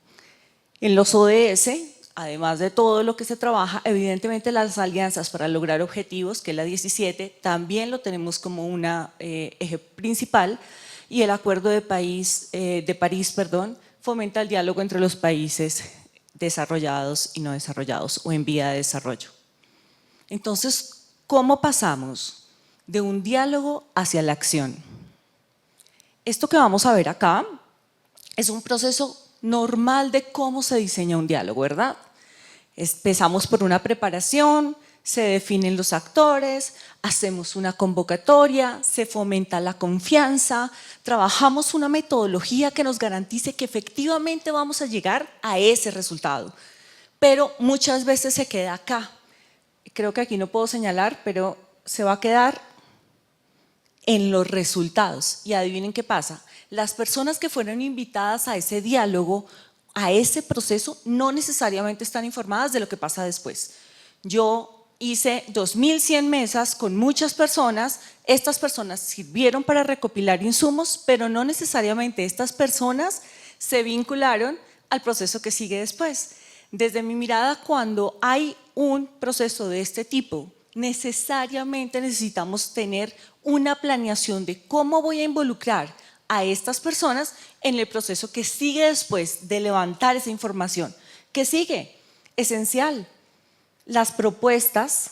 Speaker 5: En los ODS, además de todo lo que se trabaja, evidentemente las alianzas para lograr objetivos, que es la 17, también lo tenemos como un eje principal, y el Acuerdo de París, fomenta el diálogo entre los países desarrollados y no desarrollados o en vía de desarrollo. Entonces, ¿cómo pasamos de un diálogo hacia la acción? Esto que vamos a ver acá es un proceso normal de cómo se diseña un diálogo, ¿verdad? Empezamos por una preparación, se definen los actores, hacemos una convocatoria, se fomenta la confianza, trabajamos una metodología que nos garantice que efectivamente vamos a llegar a ese resultado. Pero muchas veces se queda acá. Creo que aquí no puedo señalar, pero se va a quedar en los resultados. Y adivinen qué pasa. Las personas que fueron invitadas a ese diálogo, a ese proceso, no necesariamente están informadas de lo que pasa después. Yo hice 2100 mesas con muchas personas, estas personas sirvieron para recopilar insumos, pero no necesariamente estas personas se vincularon al proceso que sigue después. Desde mi mirada, cuando hay un proceso de este tipo, necesariamente necesitamos tener una planeación de cómo voy a involucrar a estas personas en el proceso que sigue después de levantar esa información. ¿Qué sigue? Esencial. Las propuestas,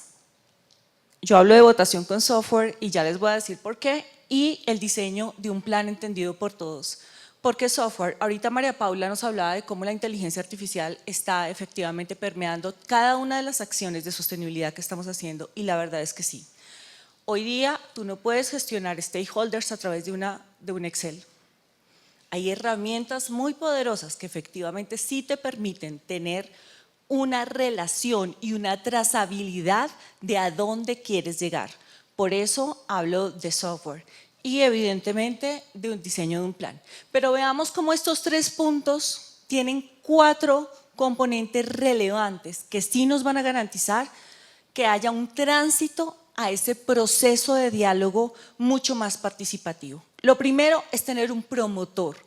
Speaker 5: yo hablo de votación con software y ya les voy a decir por qué, y el diseño de un plan entendido por todos. ¿Por qué software? Ahorita María Paula nos hablaba de cómo la inteligencia artificial está efectivamente permeando cada una de las acciones de sostenibilidad que estamos haciendo, y la verdad es que sí. Hoy día tú no puedes gestionar stakeholders a través de un Excel. Hay herramientas muy poderosas que efectivamente sí te permiten tener una relación y una trazabilidad de a dónde quieres llegar. Por eso hablo de software y evidentemente de un diseño de un plan. Pero veamos cómo estos 3 puntos tienen 4 componentes relevantes que sí nos van a garantizar que haya un tránsito a ese proceso de diálogo mucho más participativo. Lo primero es tener un promotor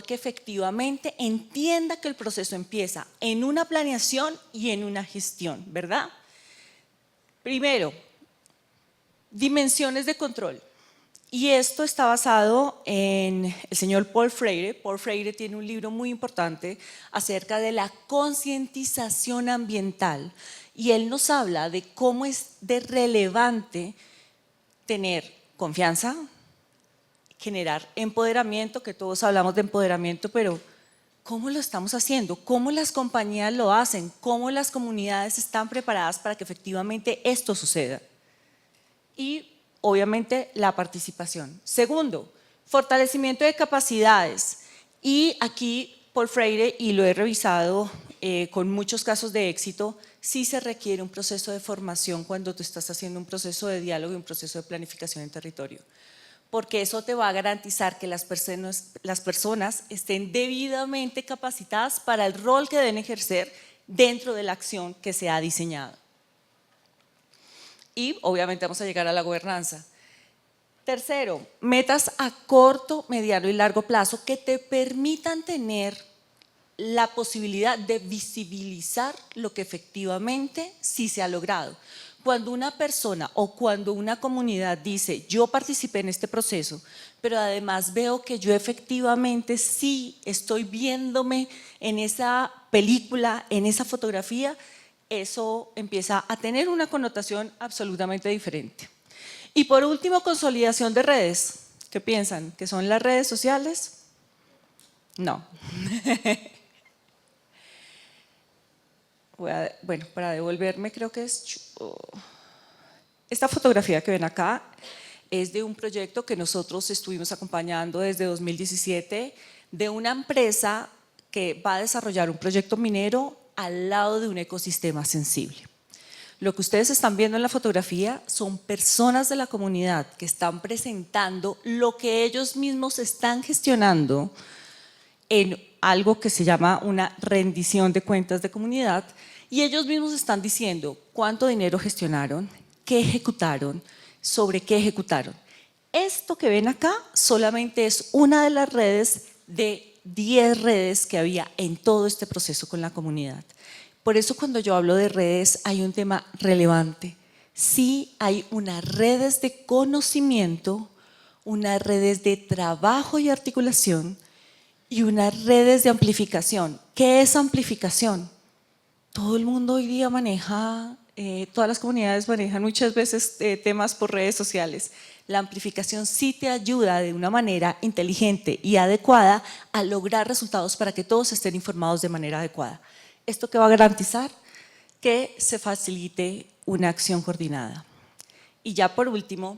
Speaker 5: que efectivamente entienda que el proceso empieza en una planeación y en una gestión, ¿verdad? Primero, dimensiones de control. Y esto está basado en el señor Paul Freire. Paul Freire tiene un libro muy importante acerca de la concientización ambiental y él nos habla de cómo es de relevante tener confianza, generar empoderamiento, que todos hablamos de empoderamiento, pero ¿cómo lo estamos haciendo? ¿Cómo las compañías lo hacen? ¿Cómo las comunidades están preparadas para que efectivamente esto suceda? Y obviamente la participación. Segundo, fortalecimiento de capacidades. Y aquí Paul Freire, y lo he revisado con muchos casos de éxito, sí se requiere un proceso de formación cuando tú estás haciendo un proceso de diálogo y un proceso de planificación en territorio. Porque eso te va a garantizar que las personas estén debidamente capacitadas para el rol que deben ejercer dentro de la acción que se ha diseñado. Y obviamente vamos a llegar a la gobernanza. Tercero, metas a corto, mediano y largo plazo que te permitan tener la posibilidad de visibilizar lo que efectivamente sí se ha logrado. Cuando una persona o cuando una comunidad dice, yo participé en este proceso, pero además veo que yo efectivamente sí estoy viéndome en esa película, en esa fotografía, eso empieza a tener una connotación absolutamente diferente. Y por último, consolidación de redes. ¿Qué piensan? ¿Que son las redes sociales? No. Bueno, para devolverme creo que es… Esta fotografía que ven acá es de un proyecto que nosotros estuvimos acompañando desde 2017 de una empresa que va a desarrollar un proyecto minero al lado de un ecosistema sensible. Lo que ustedes están viendo en la fotografía son personas de la comunidad que están presentando lo que ellos mismos están gestionando en algo que se llama una rendición de cuentas de comunidad y ellos mismos están diciendo cuánto dinero gestionaron, qué ejecutaron, sobre qué ejecutaron. Esto que ven acá solamente es una de las redes de 10 redes que había en todo este proceso con la comunidad. Por eso cuando yo hablo de redes hay un tema relevante. Sí hay unas redes de conocimiento, unas redes de trabajo y articulación y unas redes de amplificación. ¿Qué es amplificación? Todo el mundo hoy día maneja, todas las comunidades manejan muchas veces temas por redes sociales. La amplificación sí te ayuda de una manera inteligente y adecuada a lograr resultados para que todos estén informados de manera adecuada. ¿Esto qué va a garantizar? Que se facilite una acción coordinada. Y ya por último,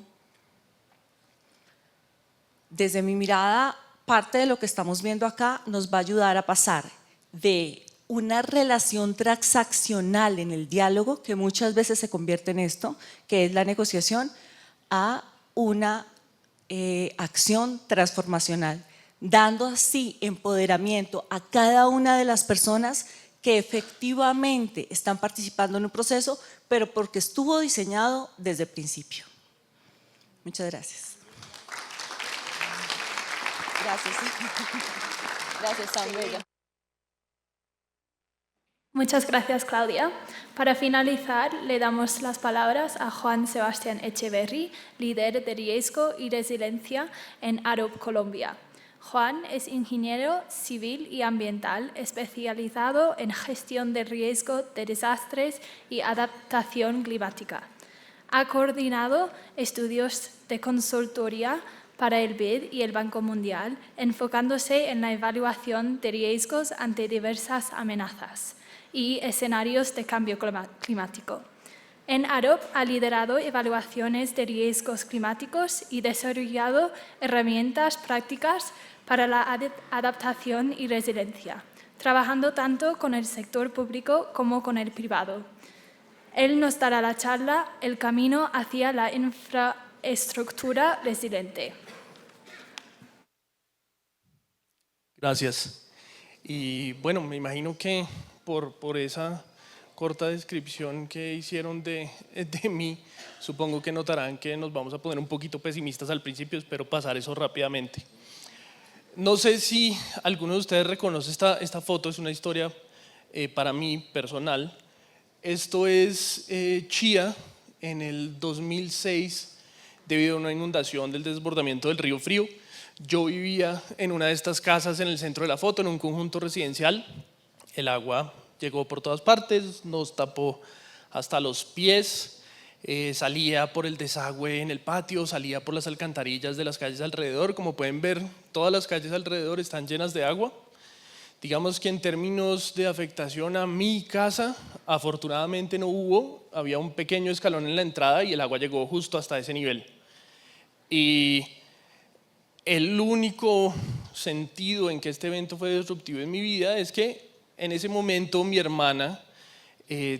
Speaker 5: desde mi mirada, parte de lo que estamos viendo acá nos va a ayudar a pasar de una relación transaccional en el diálogo, que muchas veces se convierte en esto, que es la negociación, a una acción transformacional, dando así empoderamiento a cada una de las personas que efectivamente están participando en un proceso, pero porque estuvo diseñado desde el principio. Muchas gracias. Gracias. Gracias, tan bella.
Speaker 1: Muchas gracias, Claudia. Para finalizar, le damos las palabras a Juan Sebastián Echeverry, líder de riesgo y resiliencia en Arup, Colombia. Juan es ingeniero civil y ambiental especializado en gestión de riesgo de desastres y adaptación climática. Ha coordinado estudios de consultoría para el BID y el Banco Mundial, enfocándose en la evaluación de riesgos ante diversas amenazas y escenarios de cambio climático. En Arup ha liderado evaluaciones de riesgos climáticos y desarrollado herramientas prácticas para la adaptación y resiliencia, trabajando tanto con el sector público como con el privado. Él nos dará la charla El camino hacia la infraestructura resiliente.
Speaker 6: Gracias. Y bueno, me imagino que por esa corta descripción que hicieron de mí, supongo que notarán que nos vamos a poner un poquito pesimistas al principio, espero pasar eso rápidamente. No sé si alguno de ustedes reconoce esta foto, es una historia para mí personal. Esto es Chía en el 2006, debido a una inundación del desbordamiento del río Frío. Yo vivía en una de estas casas en el centro de la foto, en un conjunto residencial. El agua llegó por todas partes, nos tapó hasta los pies, salía por el desagüe en el patio, salía por las alcantarillas de las calles alrededor. Como pueden ver, todas las calles alrededor están llenas de agua. Digamos que en términos de afectación a mi casa, afortunadamente no hubo, había un pequeño escalón en la entrada y el agua llegó justo hasta ese nivel. Y el único sentido en que este evento fue disruptivo en mi vida es que en ese momento mi hermana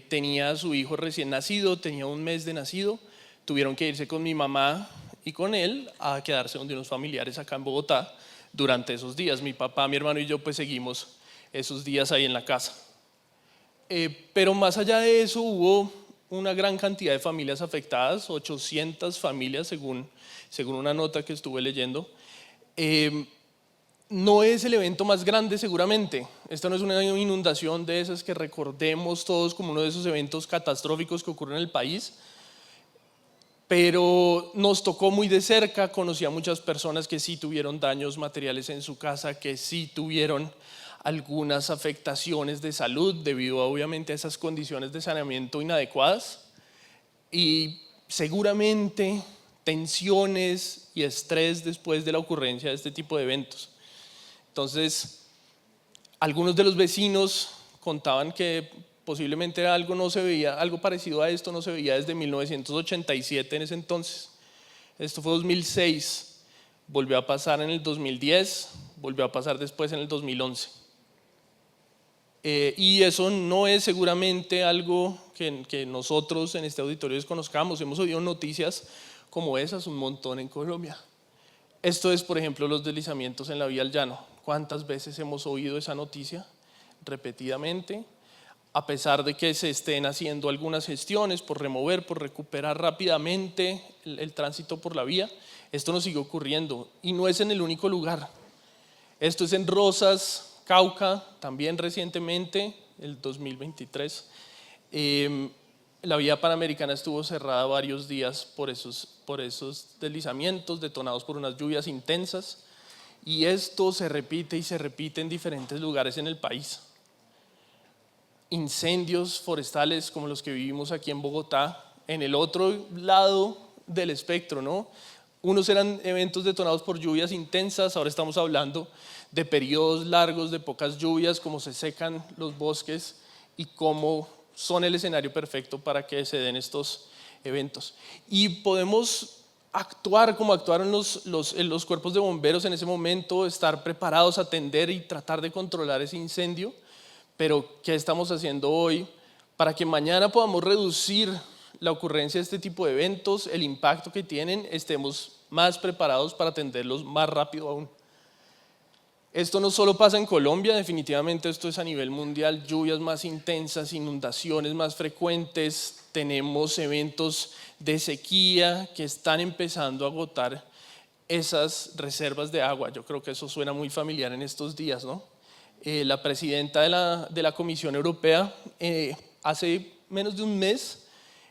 Speaker 6: tenía a su hijo recién nacido, tenía un mes de nacido, tuvieron que irse con mi mamá y con él a quedarse donde unos familiares acá en Bogotá durante esos días. Mi papá, mi hermano y yo pues seguimos esos días ahí en la casa. Pero más allá de eso hubo una gran cantidad de familias afectadas, 800 familias según una nota que estuve leyendo. No es el evento más grande seguramente, esta no es una inundación de esas que recordemos todos como uno de esos eventos catastróficos que ocurren en el país, pero nos tocó muy de cerca, conocí a muchas personas que sí tuvieron daños materiales en su casa, que sí tuvieron algunas afectaciones de salud debido obviamente a esas condiciones de saneamiento inadecuadas y seguramente tensiones y estrés después de la ocurrencia de este tipo de eventos. Entonces, algunos de los vecinos contaban que posiblemente algo no se veía, algo parecido a esto no se veía desde 1987 en ese entonces. Esto fue 2006, volvió a pasar en el 2010, volvió a pasar después en el 2011. Y eso no es seguramente algo que nosotros en este auditorio desconozcamos. Hemos oído noticias como esas un montón en Colombia. Esto es, por ejemplo, los deslizamientos en la vía al llano. ¿Cuántas veces hemos oído esa noticia? Repetidamente, a pesar de que se estén haciendo algunas gestiones por remover, por recuperar rápidamente el tránsito por la vía, esto nos sigue ocurriendo y no es en el único lugar. Esto es en Rosas, Cauca, también recientemente, el 2023. La vía panamericana estuvo cerrada varios días por esos deslizamientos detonados por unas lluvias intensas y esto se repite y se repite en diferentes lugares en el país. Incendios forestales como los que vivimos aquí en Bogotá, en el otro lado del espectro, ¿no? Unos eran eventos detonados por lluvias intensas, ahora estamos hablando de periodos largos de pocas lluvias, cómo se secan los bosques y cómo son el escenario perfecto para que se den estos eventos. Y podemos actuar como actuaron los cuerpos de bomberos en ese momento, estar preparados a atender y tratar de controlar ese incendio, pero ¿qué estamos haciendo hoy para que mañana podamos reducir la ocurrencia de este tipo de eventos, el impacto que tienen, estemos más preparados para atenderlos más rápido aún? Esto no solo pasa en Colombia, definitivamente esto es a nivel mundial, lluvias más intensas, inundaciones más frecuentes, tenemos eventos de sequía que están empezando a agotar esas reservas de agua. Yo creo que eso suena muy familiar en estos días, ¿no? La presidenta de la Comisión Europea hace menos de un mes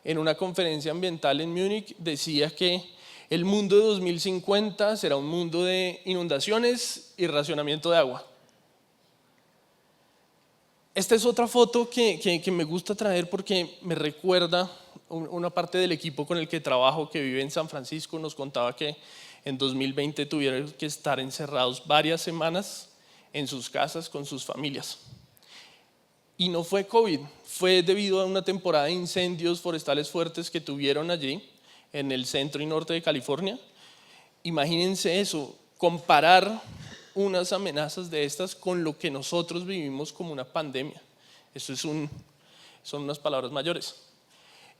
Speaker 6: en una conferencia ambiental en Múnich decía que el mundo de 2050 será un mundo de inundaciones y racionamiento de agua. Esta es otra foto que me gusta traer porque me recuerda una parte del equipo con el que trabajo que vive en San Francisco. Nos contaba que en 2020 tuvieron que estar encerrados varias semanas en sus casas con sus familias. Y no fue COVID, fue debido a una temporada de incendios forestales fuertes que tuvieron allí en el centro y norte de California. Imagínense eso, comparar unas amenazas de estas con lo que nosotros vivimos como una pandemia. Eso son unas palabras mayores.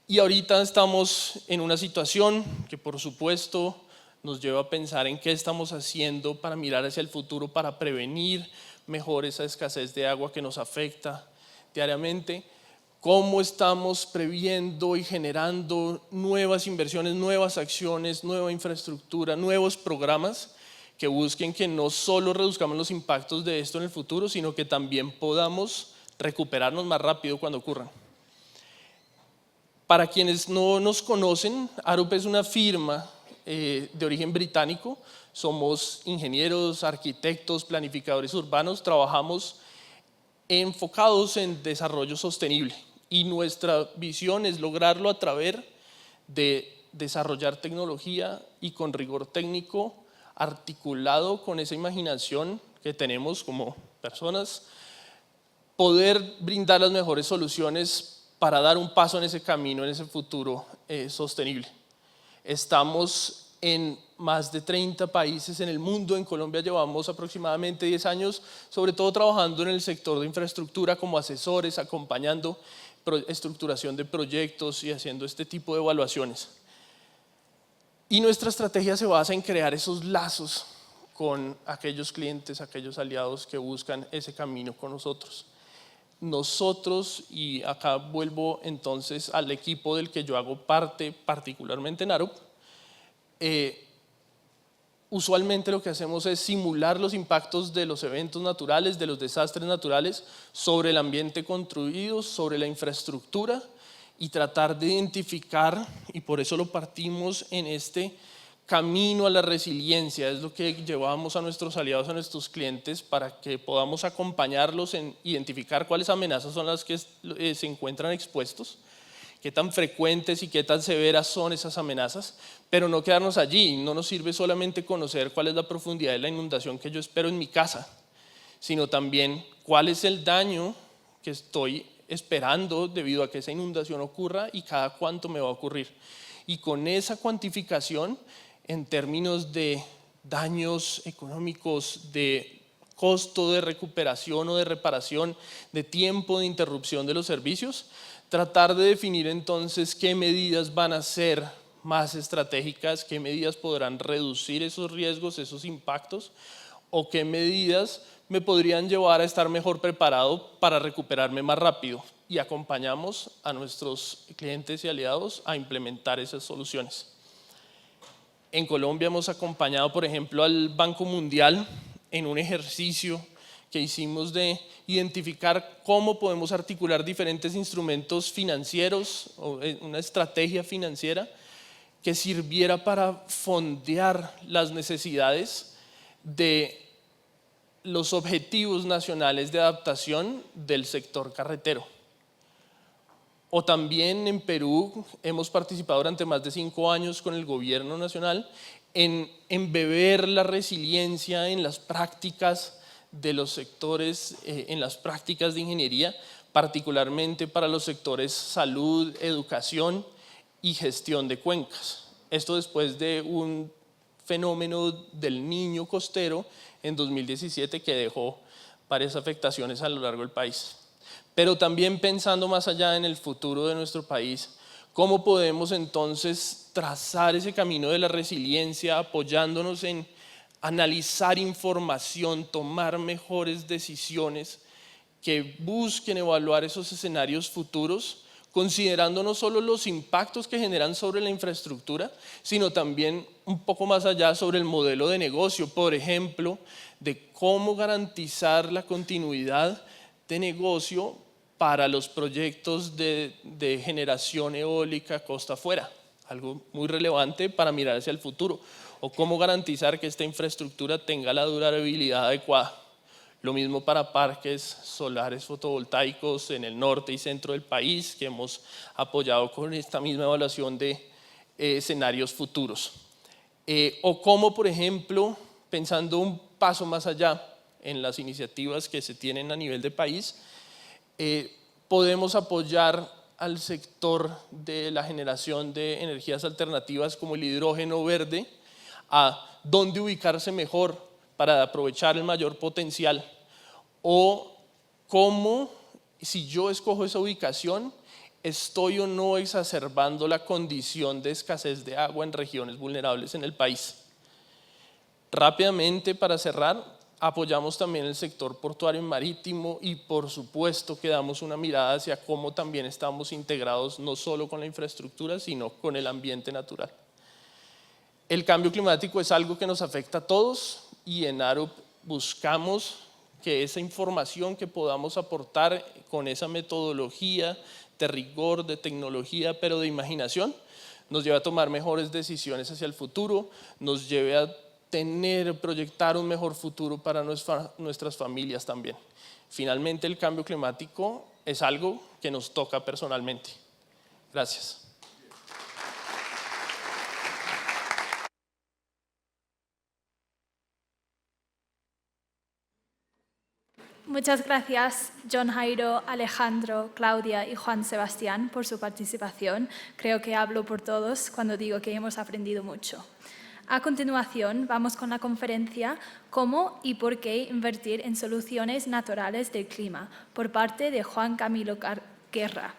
Speaker 6: Y ahorita estamos en una situación que por supuesto nos lleva a pensar en qué estamos haciendo para mirar hacia el futuro, para prevenir mejor esa escasez de agua que nos afecta diariamente. Cómo estamos previendo y generando nuevas inversiones, nuevas acciones, nueva infraestructura, nuevos programas que busquen que no solo reduzcamos los impactos de esto en el futuro, sino que también podamos recuperarnos más rápido cuando ocurran. Para quienes no nos conocen, Arup es una firma de origen británico, somos ingenieros, arquitectos, planificadores urbanos, trabajamos enfocados en desarrollo sostenible y nuestra visión es lograrlo a través de desarrollar tecnología y con rigor técnico articulado con esa imaginación que tenemos como personas, poder brindar las mejores soluciones para dar un paso en ese camino, en ese futuro sostenible. Estamos en más de 30 países en el mundo. En Colombia llevamos aproximadamente 10 años, sobre todo trabajando en el sector de infraestructura como asesores, acompañando estructuración de proyectos y haciendo este tipo de evaluaciones. Y nuestra estrategia se basa en crear esos lazos con aquellos clientes, aquellos aliados que buscan ese camino con nosotros. Nosotros, y acá vuelvo entonces al equipo del que yo hago parte, particularmente en Arup, usualmente lo que hacemos es simular los impactos de los eventos naturales, de los desastres naturales, sobre el ambiente construido, sobre la infraestructura y tratar de identificar, y por eso lo partimos en este camino a la resiliencia, es lo que llevamos a nuestros aliados, a nuestros clientes, para que podamos acompañarlos en identificar cuáles amenazas son las que se encuentran expuestos, qué tan frecuentes y qué tan severas son esas amenazas, pero no quedarnos allí. No nos sirve solamente conocer cuál es la profundidad de la inundación que yo espero en mi casa, sino también cuál es el daño que estoy esperando debido a que esa inundación ocurra y cada cuánto me va a ocurrir. Y con esa cuantificación, en términos de daños económicos, de costo de recuperación o de reparación, de tiempo de interrupción de los servicios, tratar de definir entonces qué medidas van a ser más estratégicas, qué medidas podrán reducir esos riesgos, esos impactos, o qué medidas me podrían llevar a estar mejor preparado para recuperarme más rápido. Y acompañamos a nuestros clientes y aliados a implementar esas soluciones. En Colombia hemos acompañado, por ejemplo, al Banco Mundial en un ejercicio que hicimos de identificar cómo podemos articular diferentes instrumentos financieros o una estrategia financiera que sirviera para fondear las necesidades de los objetivos nacionales de adaptación del sector carretero. O también en Perú hemos participado durante más de 5 años con el gobierno nacional en embeber la resiliencia en las prácticas de los sectores, en las prácticas de ingeniería, particularmente para los sectores salud, educación y gestión de cuencas. Esto después de un fenómeno del Niño costero en 2017 que dejó varias afectaciones a lo largo del país. Pero también pensando más allá en el futuro de nuestro país, ¿cómo podemos entonces trazar ese camino de la resiliencia apoyándonos en analizar información, tomar mejores decisiones que busquen evaluar esos escenarios futuros, considerando no solo los impactos que generan sobre la infraestructura, sino también un poco más allá sobre el modelo de negocio, por ejemplo, de cómo garantizar la continuidad de negocio para los proyectos de generación eólica costa afuera, algo muy relevante para mirar hacia el futuro, o cómo garantizar que esta infraestructura tenga la durabilidad adecuada. Lo mismo para parques solares fotovoltaicos en el norte y centro del país, que hemos apoyado con esta misma evaluación de escenarios futuros. O cómo, por ejemplo, pensando un paso más allá en las iniciativas que se tienen a nivel de país, podemos apoyar al sector de la generación de energías alternativas como el hidrógeno verde, a dónde ubicarse mejor para aprovechar el mayor potencial, o cómo, si yo escojo esa ubicación, estoy o no exacerbando la condición de escasez de agua en regiones vulnerables en el país. Rápidamente, para cerrar, apoyamos también el sector portuario y marítimo y por supuesto que damos una mirada hacia cómo también estamos integrados no solo con la infraestructura, sino con el ambiente natural. El cambio climático es algo que nos afecta a todos y en Arup buscamos que esa información que podamos aportar con esa metodología de rigor, de tecnología, pero de imaginación, nos lleve a tomar mejores decisiones hacia el futuro, nos lleve a proyectar un mejor futuro para nuestras familias también. Finalmente, el cambio climático es algo que nos toca personalmente. Gracias.
Speaker 1: Muchas gracias, John Jairo, Alejandro, Claudia y Juan Sebastián, por su participación. Creo que hablo por todos cuando digo que hemos aprendido mucho. A continuación, vamos con la conferencia «Cómo y por qué invertir en soluciones naturales del clima», por parte de Juan Camilo Guerra.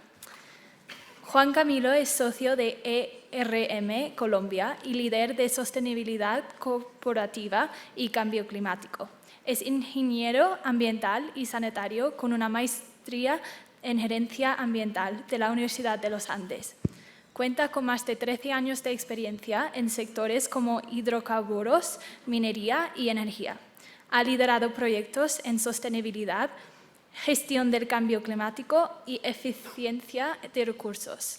Speaker 1: Juan Camilo es socio de ERM Colombia y líder de sostenibilidad corporativa y cambio climático. Es ingeniero ambiental y sanitario con una maestría en gerencia ambiental de la Universidad de los Andes. Cuenta con más de 13 años de experiencia en sectores como hidrocarburos, minería y energía. Ha liderado proyectos en sostenibilidad, gestión del cambio climático y eficiencia de recursos,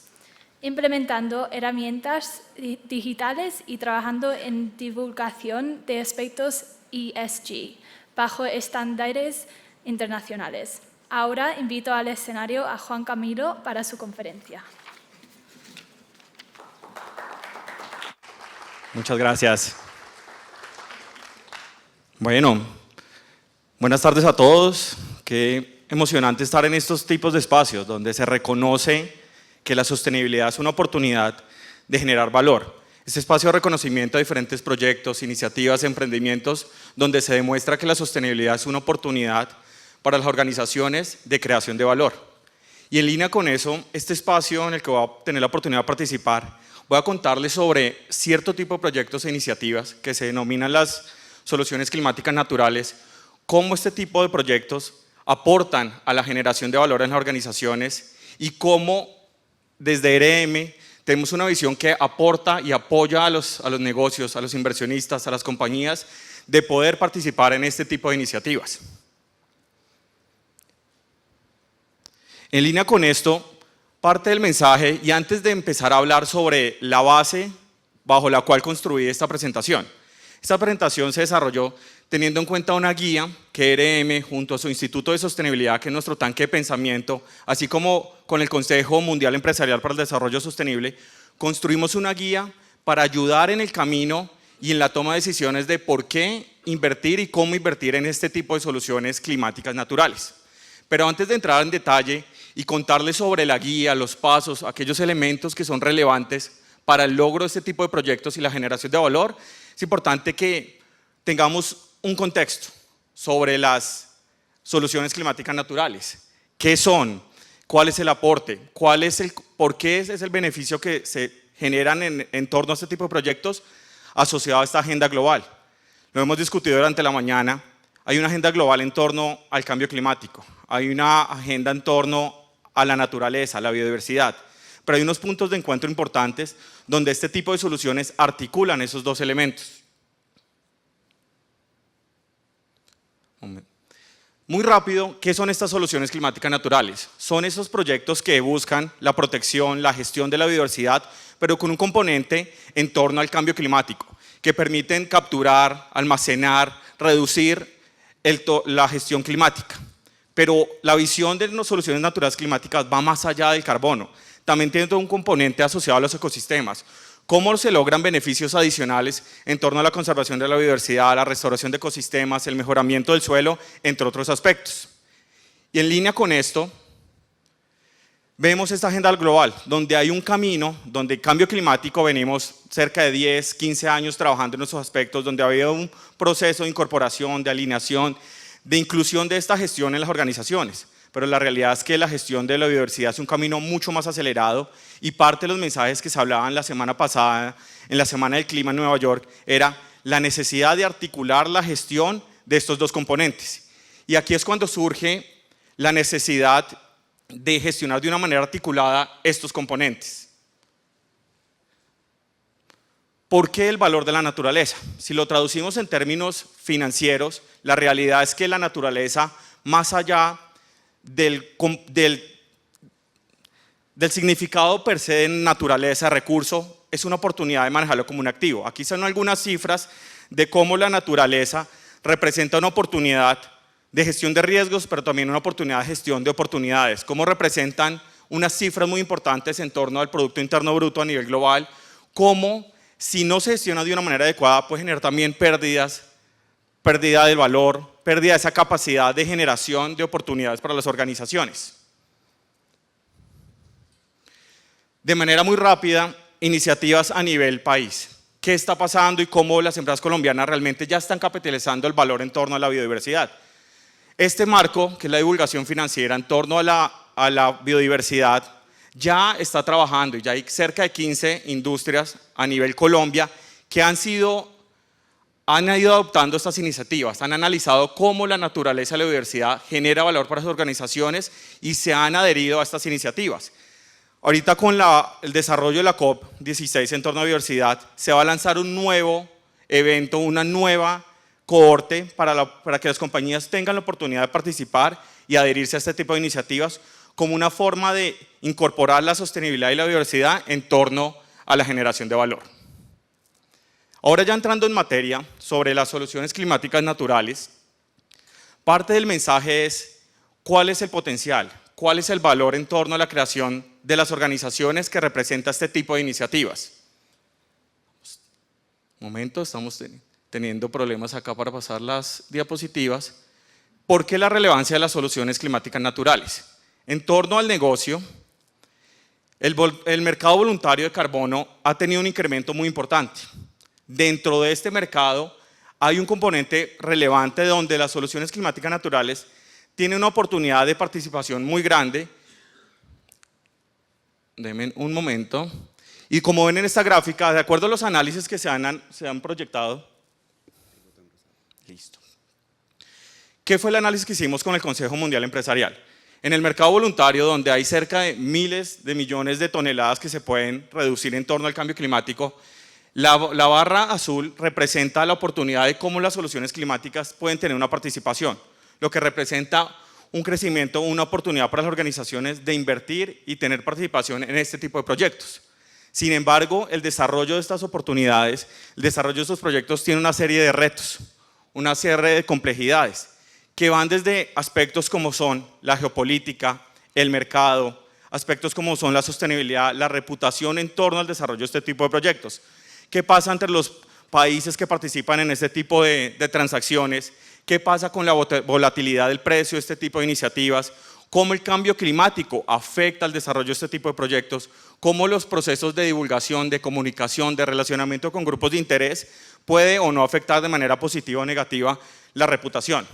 Speaker 1: implementando herramientas digitales y trabajando en divulgación de aspectos ESG, bajo estándares internacionales. Ahora invito al escenario a Juan Camilo para su conferencia.
Speaker 7: Muchas gracias. Bueno, buenas tardes a todos. Qué emocionante estar en estos tipos de espacios donde se reconoce que la sostenibilidad es una oportunidad de generar valor. Este espacio de reconocimiento de diferentes proyectos, iniciativas, emprendimientos, donde se demuestra que la sostenibilidad es una oportunidad para las organizaciones de creación de valor. Y en línea con eso, este espacio en el que voy a tener la oportunidad de participar, voy a contarles sobre cierto tipo de proyectos e iniciativas que se denominan las soluciones climáticas naturales, cómo este tipo de proyectos aportan a la generación de valor en las organizaciones y cómo desde ERM tenemos una visión que aporta y apoya a los negocios, a los inversionistas, a las compañías, de poder participar en este tipo de iniciativas. En línea con esto, parte del mensaje, y antes de empezar a hablar sobre la base bajo la cual construí esta presentación. Esta presentación se desarrolló teniendo en cuenta una guía que ERM, junto a su Instituto de Sostenibilidad, que es nuestro tanque de pensamiento, así como con el Consejo Mundial Empresarial para el Desarrollo Sostenible, construimos una guía para ayudar en el camino y en la toma de decisiones de por qué invertir y cómo invertir en este tipo de soluciones climáticas naturales. Pero antes de entrar en detalle y contarles sobre la guía, los pasos, aquellos elementos que son relevantes para el logro de este tipo de proyectos y la generación de valor, es importante que tengamos un contexto sobre las soluciones climáticas naturales. ¿Qué son? ¿Cuál es el aporte? ¿Por qué es el beneficio que se generan en torno a este tipo de proyectos asociado a esta agenda global? Lo hemos discutido durante la mañana. Hay una agenda global en torno al cambio climático. Hay una agenda en torno a la naturaleza, a la biodiversidad. Pero hay unos puntos de encuentro importantes donde este tipo de soluciones articulan esos dos elementos. Muy rápido, ¿qué son estas soluciones climáticas naturales? Son esos proyectos que buscan la protección, la gestión de la biodiversidad, pero con un componente en torno al cambio climático, que permiten capturar, almacenar, reducir la gestión climática. Pero la visión de las soluciones naturales climáticas va más allá del carbono. También tiene un componente asociado a los ecosistemas. ¿Cómo se logran beneficios adicionales en torno a la conservación de la biodiversidad, la restauración de ecosistemas, el mejoramiento del suelo, entre otros aspectos? Y en línea con esto, vemos esta agenda global, donde hay un camino, donde el cambio climático venimos cerca de 10, 15 años trabajando en esos aspectos, donde ha habido un proceso de incorporación, de alineación, de inclusión de esta gestión en las organizaciones. Pero la realidad es que la gestión de la biodiversidad es un camino mucho más acelerado y parte de los mensajes que se hablaban la semana pasada, en la Semana del Clima en Nueva York, era la necesidad de articular la gestión de estos dos componentes. Y aquí es cuando surge la necesidad de gestionar de una manera articulada estos componentes. ¿Por qué el valor de la naturaleza? Si lo traducimos en términos financieros, la realidad es que la naturaleza, más allá del significado per se de naturaleza, recurso, es una oportunidad de manejarlo como un activo. Aquí son algunas cifras de cómo la naturaleza representa una oportunidad de gestión de riesgos, pero también una oportunidad de gestión de oportunidades. Cómo representan unas cifras muy importantes en torno al Producto Interno Bruto a nivel global, cómo si no se gestiona de una manera adecuada puede generar también pérdidas, pérdida del valor, pérdida de esa capacidad de generación de oportunidades para las organizaciones. De manera muy rápida, iniciativas a nivel país. ¿Qué está pasando y cómo las empresas colombianas realmente ya están capitalizando el valor en torno a la biodiversidad? Este marco, que es la divulgación financiera en torno a la biodiversidad, ya está trabajando y ya hay cerca de 15 industrias a nivel Colombia que han ido adoptando estas iniciativas, han analizado cómo la naturaleza y la biodiversidad genera valor para sus organizaciones y se han adherido a estas iniciativas. Ahorita con el desarrollo de la COP16 en torno a biodiversidad se va a lanzar un nuevo evento, una nueva cohorte para que las compañías tengan la oportunidad de participar y adherirse a este tipo de iniciativas como una forma de incorporar la sostenibilidad y la biodiversidad en torno a la generación de valor. Ahora ya entrando en materia sobre las soluciones climáticas naturales, parte del mensaje es cuál es el potencial, cuál es el valor en torno a la creación de las organizaciones que representa este tipo de iniciativas. Un momento, estamos teniendo problemas acá para pasar las diapositivas. ¿Por qué la relevancia de las soluciones climáticas naturales? En torno al negocio, el mercado voluntario de carbono ha tenido un incremento muy importante. Dentro de este mercado hay un componente relevante donde las soluciones climáticas naturales tienen una oportunidad de participación muy grande. Denme un momento. Y como ven en esta gráfica, de acuerdo a los análisis que se han proyectado, listo. ¿Qué fue el análisis que hicimos con el Consejo Mundial Empresarial? En el mercado voluntario, donde hay cerca de miles de millones de toneladas que se pueden reducir en torno al cambio climático, la barra azul representa la oportunidad de cómo las soluciones climáticas pueden tener una participación, lo que representa un crecimiento, una oportunidad para las organizaciones de invertir y tener participación en este tipo de proyectos. Sin embargo, el desarrollo de estas oportunidades, el desarrollo de estos proyectos tiene una serie de retos, una serie de complejidades, que van desde aspectos como son la geopolítica, el mercado, aspectos como son la sostenibilidad, la reputación en torno al desarrollo de este tipo de proyectos. ¿Qué pasa entre los países que participan en este tipo de transacciones? ¿Qué pasa con la volatilidad del precio de este tipo de iniciativas? ¿Cómo el cambio climático afecta al desarrollo de este tipo de proyectos? ¿Cómo los procesos de divulgación, de comunicación, de relacionamiento con grupos de interés puede o no afectar de manera positiva o negativa la reputación?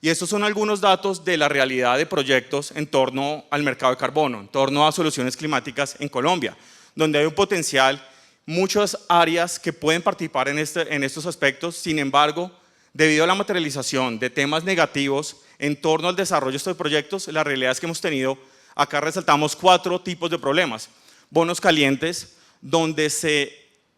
Speaker 7: Y estos son algunos datos de la realidad de proyectos en torno al mercado de carbono, en torno a soluciones climáticas en Colombia, donde hay un potencial, muchas áreas que pueden participar en estos aspectos. Sin embargo, debido a la materialización de temas negativos en torno al desarrollo de estos proyectos, la realidad es que hemos tenido, acá resaltamos 4 tipos de problemas. Bonos calientes, donde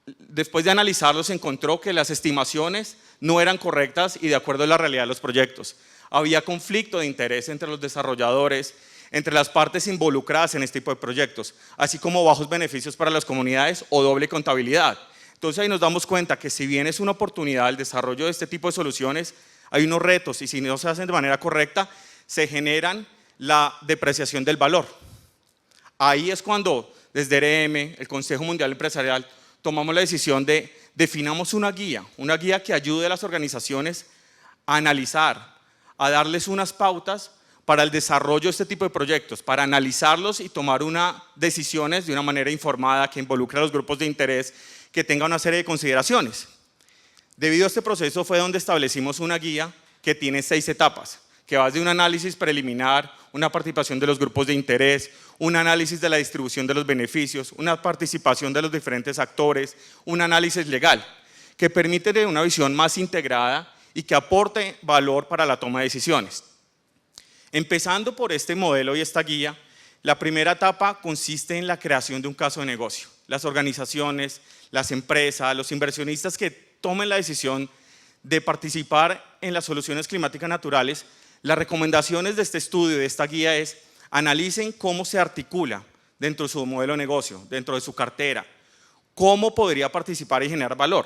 Speaker 7: después de analizarlos se encontró que las estimaciones no eran correctas y de acuerdo a la realidad de los proyectos. Había conflicto de interés entre los desarrolladores, entre las partes involucradas en este tipo de proyectos, así como bajos beneficios para las comunidades o doble contabilidad. Entonces ahí nos damos cuenta que si bien es una oportunidad el desarrollo de este tipo de soluciones, hay unos retos y si no se hacen de manera correcta, se generan la depreciación del valor. Ahí es cuando desde ERM, el Consejo Mundial Empresarial, tomamos la decisión de definamos una guía que ayude a las organizaciones a analizar, a darles unas pautas para el desarrollo de este tipo de proyectos, para analizarlos y tomar decisiones de una manera informada que involucre a los grupos de interés, que tenga una serie de consideraciones. Debido a este proceso fue donde establecimos una guía que tiene 6 etapas, que va desde un análisis preliminar, una participación de los grupos de interés, un análisis de la distribución de los beneficios, una participación de los diferentes actores, un análisis legal, que permite tener una visión más integrada y que aporte valor para la toma de decisiones. Empezando por este modelo y esta guía, la primera etapa consiste en la creación de un caso de negocio. Las organizaciones, las empresas, los inversionistas que tomen la decisión de participar en las soluciones climáticas naturales, las recomendaciones de este estudio, de esta guía es analicen cómo se articula dentro de su modelo de negocio, dentro de su cartera, cómo podría participar y generar valor,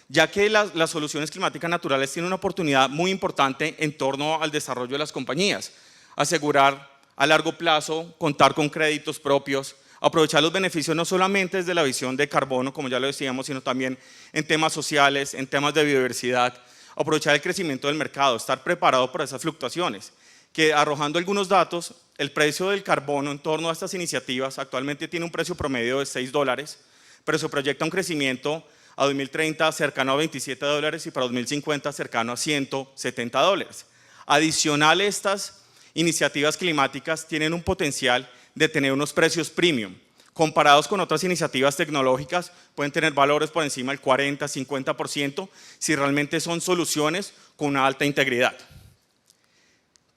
Speaker 7: ya que las soluciones climáticas naturales tienen una oportunidad muy importante en torno al desarrollo de las compañías, asegurar a largo plazo, contar con créditos propios, aprovechar los beneficios no solamente desde la visión de carbono, como ya lo decíamos, sino también en temas sociales, en temas de biodiversidad, aprovechar el crecimiento del mercado, estar preparado para esas fluctuaciones, que arrojando algunos datos, el precio del carbono en torno a estas iniciativas actualmente tiene un precio promedio de $6, pero se proyecta un crecimiento a 2030 cercano a $27 y para 2050 cercano a $170. Adicional, estas iniciativas climáticas tienen un potencial de tener unos precios premium. Comparados con otras iniciativas tecnológicas, pueden tener valores por encima del 40-50% si realmente son soluciones con una alta integridad.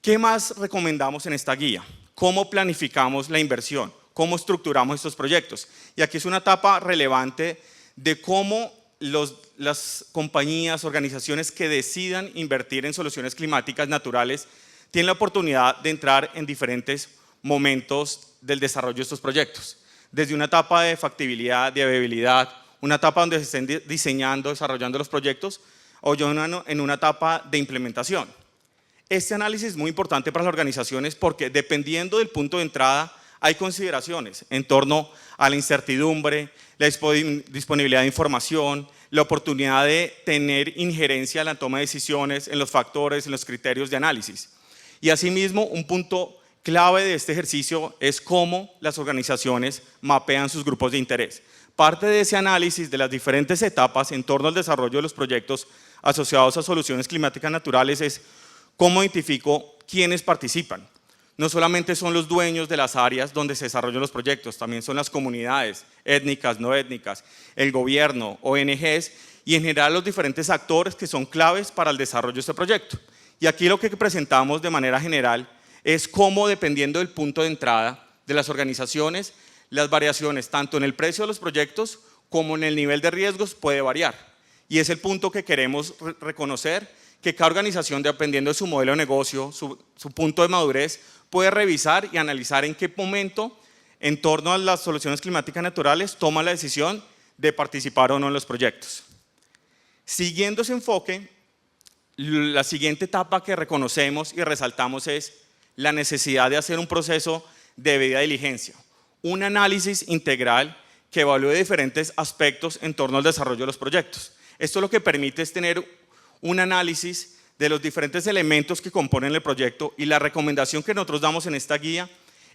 Speaker 7: ¿Qué más recomendamos en esta guía? ¿Cómo planificamos la inversión? ¿Cómo estructuramos estos proyectos? Y aquí es una etapa relevante de cómo las compañías, organizaciones que decidan invertir en soluciones climáticas naturales tienen la oportunidad de entrar en diferentes momentos del desarrollo de estos proyectos. Desde una etapa de factibilidad, de viabilidad, una etapa donde se estén diseñando, desarrollando los proyectos, o ya en una etapa de implementación. Este análisis es muy importante para las organizaciones porque dependiendo del punto de entrada hay consideraciones en torno a la incertidumbre, la disponibilidad de información, la oportunidad de tener injerencia en la toma de decisiones, en los factores, en los criterios de análisis. Y asimismo, un punto clave de este ejercicio es cómo las organizaciones mapean sus grupos de interés. Parte de ese análisis de las diferentes etapas en torno al desarrollo de los proyectos asociados a soluciones climáticas naturales es cómo identifico quiénes participan. No solamente son los dueños de las áreas donde se desarrollan los proyectos, también son las comunidades étnicas, no étnicas, el gobierno, ONGs y en general los diferentes actores que son claves para el desarrollo de este proyecto. Y aquí lo que presentamos de manera general es cómo, dependiendo del punto de entrada de las organizaciones, las variaciones tanto en el precio de los proyectos como en el nivel de riesgos puede variar. Y es el punto que queremos reconocer, que cada organización, dependiendo de su modelo de negocio, su punto de madurez, puede revisar y analizar en qué momento, en torno a las soluciones climáticas naturales, toma la decisión de participar o no en los proyectos. Siguiendo ese enfoque, la siguiente etapa que reconocemos y resaltamos es la necesidad de hacer un proceso de debida diligencia, un análisis integral que evalúe diferentes aspectos en torno al desarrollo de los proyectos. Esto lo que permite es tener un análisis de los diferentes elementos que componen el proyecto y la recomendación que nosotros damos en esta guía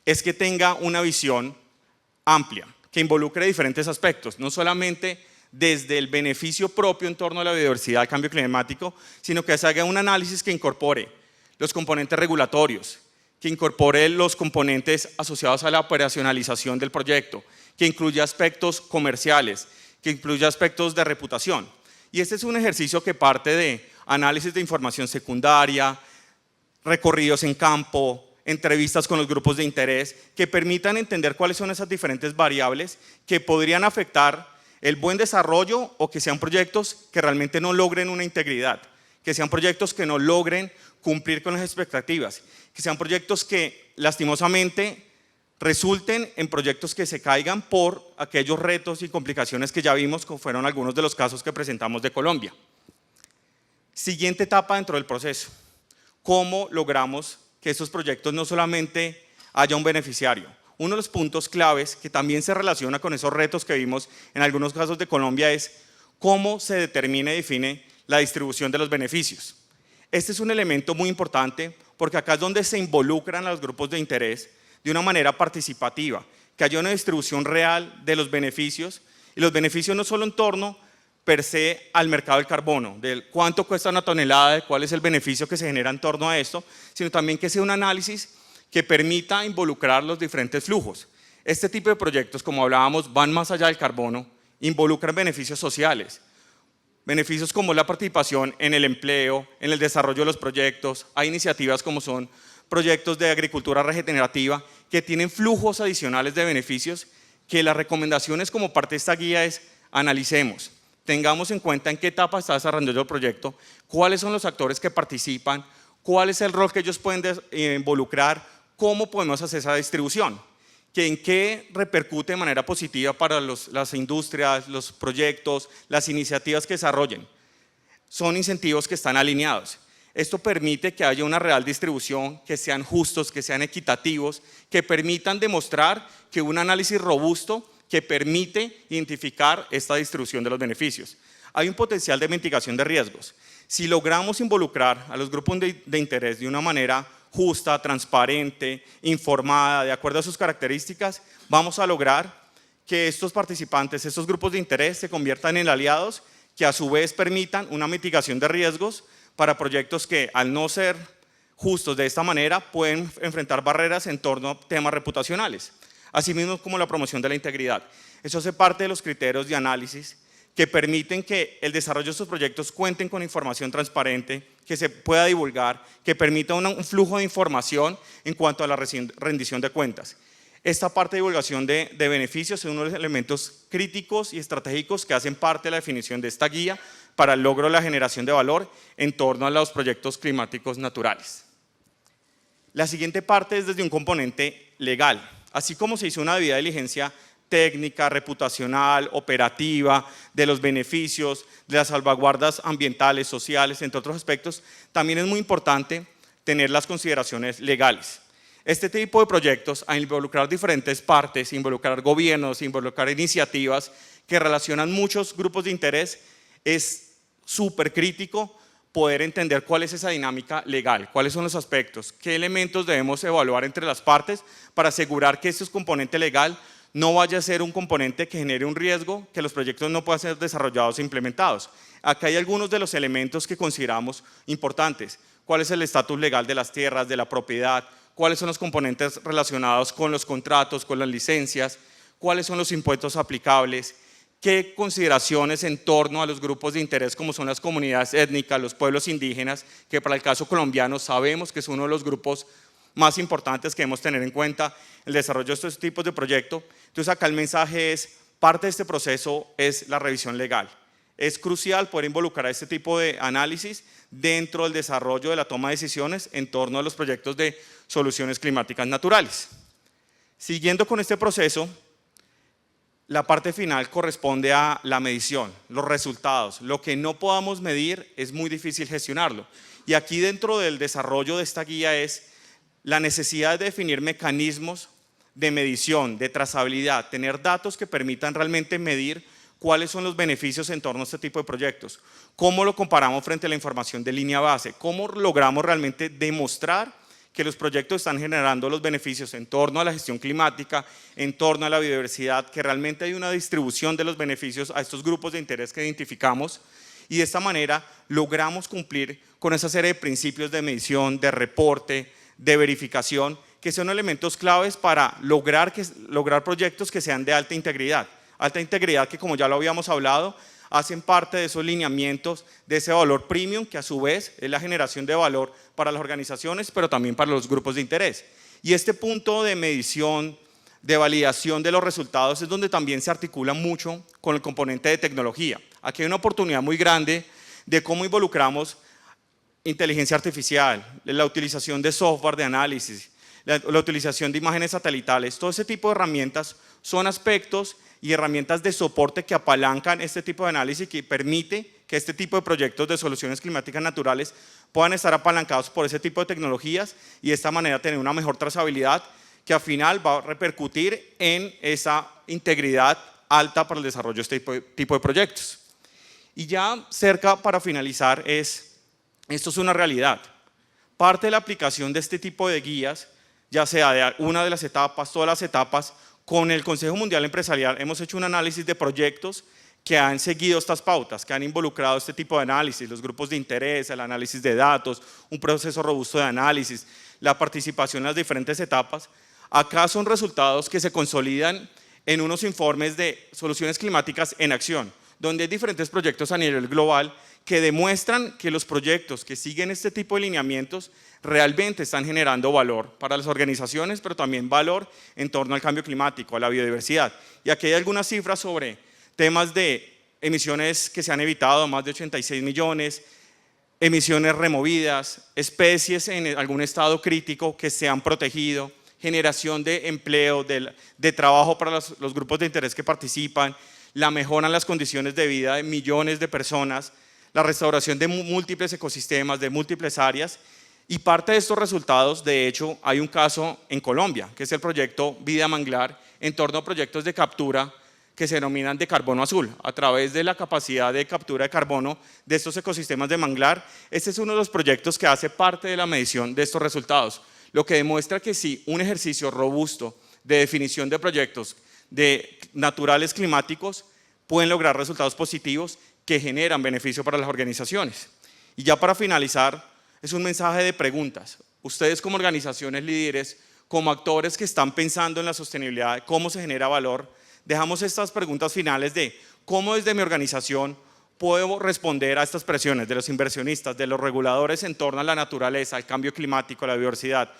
Speaker 7: es que tenga una visión amplia, que involucre diferentes aspectos, no solamente desde el beneficio propio en torno a la biodiversidad, al cambio climático, sino que se haga un análisis que incorpore los componentes regulatorios, que incorpore los componentes asociados a la operacionalización del proyecto, que incluya aspectos comerciales, que incluya aspectos de reputación. Y este es un ejercicio que parte de análisis de información secundaria, recorridos en campo, entrevistas con los grupos de interés, que permitan entender cuáles son esas diferentes variables que podrían afectar el buen desarrollo o que sean proyectos que realmente no logren una integridad, que sean proyectos que no logren cumplir con las expectativas, que sean proyectos que lastimosamente resulten en proyectos que se caigan por aquellos retos y complicaciones que ya vimos, como fueron algunos de los casos que presentamos de Colombia. Siguiente etapa dentro del proceso, ¿cómo logramos que estos proyectos no solamente haya un beneficiario? Uno de los puntos claves que también se relaciona con esos retos que vimos en algunos casos de Colombia es cómo se determina y define la distribución de los beneficios. Este es un elemento muy importante porque acá es donde se involucran a los grupos de interés de una manera participativa, que haya una distribución real de los beneficios, y los beneficios no solo en torno per se al mercado del carbono, de cuánto cuesta una tonelada, de cuál es el beneficio que se genera en torno a esto, sino también que sea un análisis que permita involucrar los diferentes flujos. Este tipo de proyectos, como hablábamos, van más allá del carbono, involucran beneficios sociales, beneficios como la participación en el empleo, en el desarrollo de los proyectos. Hay iniciativas como son proyectos de agricultura regenerativa que tienen flujos adicionales de beneficios que las recomendaciones como parte de esta guía es analicemos, tengamos en cuenta en qué etapa está desarrollando el proyecto, cuáles son los actores que participan, cuál es el rol que ellos pueden involucrar, cómo podemos hacer esa distribución. que en qué repercute de manera positiva para las industrias, los proyectos, las iniciativas que desarrollen. Son incentivos que están alineados. Esto permite que haya una real distribución, que sean justos, que sean equitativos, que permitan demostrar que un análisis robusto que permite identificar esta distribución de los beneficios. Hay un potencial de mitigación de riesgos. Si logramos involucrar a los grupos de interés de una manera justa, transparente, informada, de acuerdo a sus características, vamos a lograr que estos participantes, estos grupos de interés se conviertan en aliados que a su vez permitan una mitigación de riesgos para proyectos que, al no ser justos de esta manera, pueden enfrentar barreras en torno a temas reputacionales, asimismo como la promoción de la integridad. Eso hace parte de los criterios de análisis que permiten que el desarrollo de estos proyectos cuenten con información transparente, que se pueda divulgar, que permita un flujo de información en cuanto a la rendición de cuentas. Esta parte de divulgación de beneficios es uno de los elementos críticos y estratégicos que hacen parte de la definición de esta guía para el logro de la generación de valor en torno a los proyectos climáticos naturales. La siguiente parte es desde un componente legal. Así como se hizo una debida diligencia técnica, reputacional, operativa, de los beneficios, de las salvaguardas ambientales, sociales, entre otros aspectos, también es muy importante tener las consideraciones legales. Este tipo de proyectos, a involucrar diferentes partes, involucrar gobiernos, involucrar iniciativas que relacionan muchos grupos de interés, es súper crítico poder entender cuál es esa dinámica legal, cuáles son los aspectos, qué elementos debemos evaluar entre las partes para asegurar que este componente legal no vaya a ser un componente que genere un riesgo, que los proyectos no puedan ser desarrollados e implementados. Acá hay algunos de los elementos que consideramos importantes. ¿Cuál es el estatus legal de las tierras, de la propiedad? ¿Cuáles son los componentes relacionados con los contratos, con las licencias? ¿Cuáles son los impuestos aplicables? ¿Qué consideraciones en torno a los grupos de interés como son las comunidades étnicas, los pueblos indígenas, que para el caso colombiano sabemos que es uno de los grupos más importantes que debemos tener en cuenta el desarrollo de estos tipos de proyectos? Entonces acá el mensaje es, parte de este proceso es la revisión legal. Es crucial poder involucrar a este tipo de análisis dentro del desarrollo de la toma de decisiones en torno a los proyectos de soluciones climáticas naturales. Siguiendo con este proceso, la parte final corresponde a la medición, los resultados. Lo que no podamos medir es muy difícil gestionarlo. Y aquí dentro del desarrollo de esta guía es la necesidad de definir mecanismos de medición, de trazabilidad, tener datos que permitan realmente medir cuáles son los beneficios en torno a este tipo de proyectos, cómo lo comparamos frente a la información de línea base, cómo logramos realmente demostrar que los proyectos están generando los beneficios en torno a la gestión climática, en torno a la biodiversidad, que realmente hay una distribución de los beneficios a estos grupos de interés que identificamos, y de esta manera logramos cumplir con esa serie de principios de medición, de reporte, de verificación, que son elementos claves para lograr proyectos que sean de alta integridad que, como ya lo habíamos hablado, hacen parte de esos lineamientos, de ese valor premium, que a su vez es la generación de valor para las organizaciones, pero también para los grupos de interés. Y este punto de medición, de validación de los resultados es donde también se articula mucho con el componente de tecnología. Aquí hay una oportunidad muy grande de cómo involucramos inteligencia artificial, la utilización de software de análisis, la utilización de imágenes satelitales. Todo ese tipo de herramientas son aspectos y herramientas de soporte que apalancan este tipo de análisis, que permite que este tipo de proyectos de soluciones climáticas naturales puedan estar apalancados por ese tipo de tecnologías y de esta manera tener una mejor trazabilidad que al final va a repercutir en esa integridad alta para el desarrollo de este tipo de proyectos. Y ya cerca, para finalizar, esto es una realidad. Parte de la aplicación de este tipo de guías, ya sea de una de las etapas, todas las etapas, con el Consejo Mundial Empresarial hemos hecho un análisis de proyectos que han seguido estas pautas, que han involucrado este tipo de análisis, los grupos de interés, el análisis de datos, un proceso robusto de análisis, la participación en las diferentes etapas. Acá son resultados que se consolidan en unos informes de soluciones climáticas en acción, donde hay diferentes proyectos a nivel global que demuestran que los proyectos que siguen este tipo de lineamientos realmente están generando valor para las organizaciones, pero también valor en torno al cambio climático, a la biodiversidad. Y aquí hay algunas cifras sobre temas de emisiones que se han evitado, más de 86 millones, emisiones removidas, especies en algún estado crítico que se han protegido, generación de empleo, de trabajo para los grupos de interés que participan, la mejora en las condiciones de vida de millones de personas, la restauración de múltiples ecosistemas, de múltiples áreas. Y parte de estos resultados, de hecho, hay un caso en Colombia, que es el proyecto Vida Manglar, en torno a proyectos de captura que se denominan de carbono azul. A través de la capacidad de captura de carbono de estos ecosistemas de manglar, este es uno de los proyectos que hace parte de la medición de estos resultados, lo que demuestra que sí, un ejercicio robusto de definición de proyectos de naturales climáticos pueden lograr resultados positivos que generan beneficio para las organizaciones. Y ya para finalizar, es un mensaje de preguntas. Ustedes como organizaciones líderes, como actores que están pensando en la sostenibilidad, cómo se genera valor, dejamos estas preguntas finales de cómo desde mi organización puedo responder a estas presiones de los inversionistas, de los reguladores en torno a la naturaleza, al cambio climático, a la biodiversidad,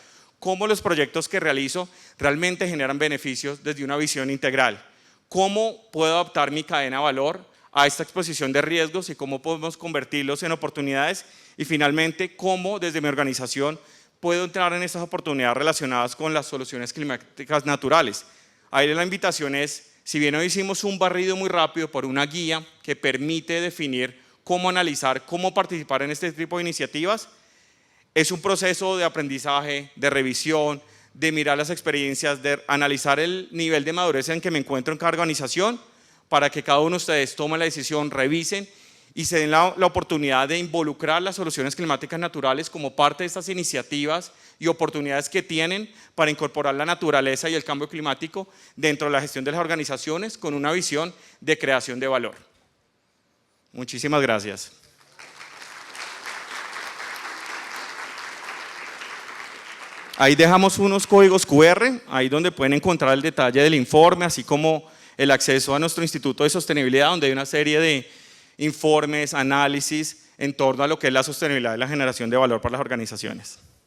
Speaker 7: cómo los proyectos que realizo realmente generan beneficios desde una visión integral, cómo puedo adaptar mi cadena de valor a esta exposición de riesgos y cómo podemos convertirlos en oportunidades y finalmente cómo desde mi organización puedo entrar en estas oportunidades relacionadas con las soluciones climáticas naturales. Ahí la invitación es, si bien hoy hicimos un barrido muy rápido por una guía que permite definir cómo analizar, cómo participar en este tipo de iniciativas, es un proceso de aprendizaje, de revisión, de mirar las experiencias, de analizar el nivel de madurez en que me encuentro en cada organización para que cada uno de ustedes tome la decisión, revisen y se den la oportunidad de involucrar las soluciones climáticas naturales como parte de estas iniciativas y oportunidades que tienen para incorporar la naturaleza y el cambio climático dentro de la gestión de las organizaciones con una visión de creación de valor. Muchísimas gracias. Ahí dejamos unos códigos QR, ahí donde pueden encontrar el detalle del informe, así como el acceso a nuestro Instituto de Sostenibilidad, donde hay una serie de informes, análisis en torno a lo que es la sostenibilidad y la generación de valor para las organizaciones.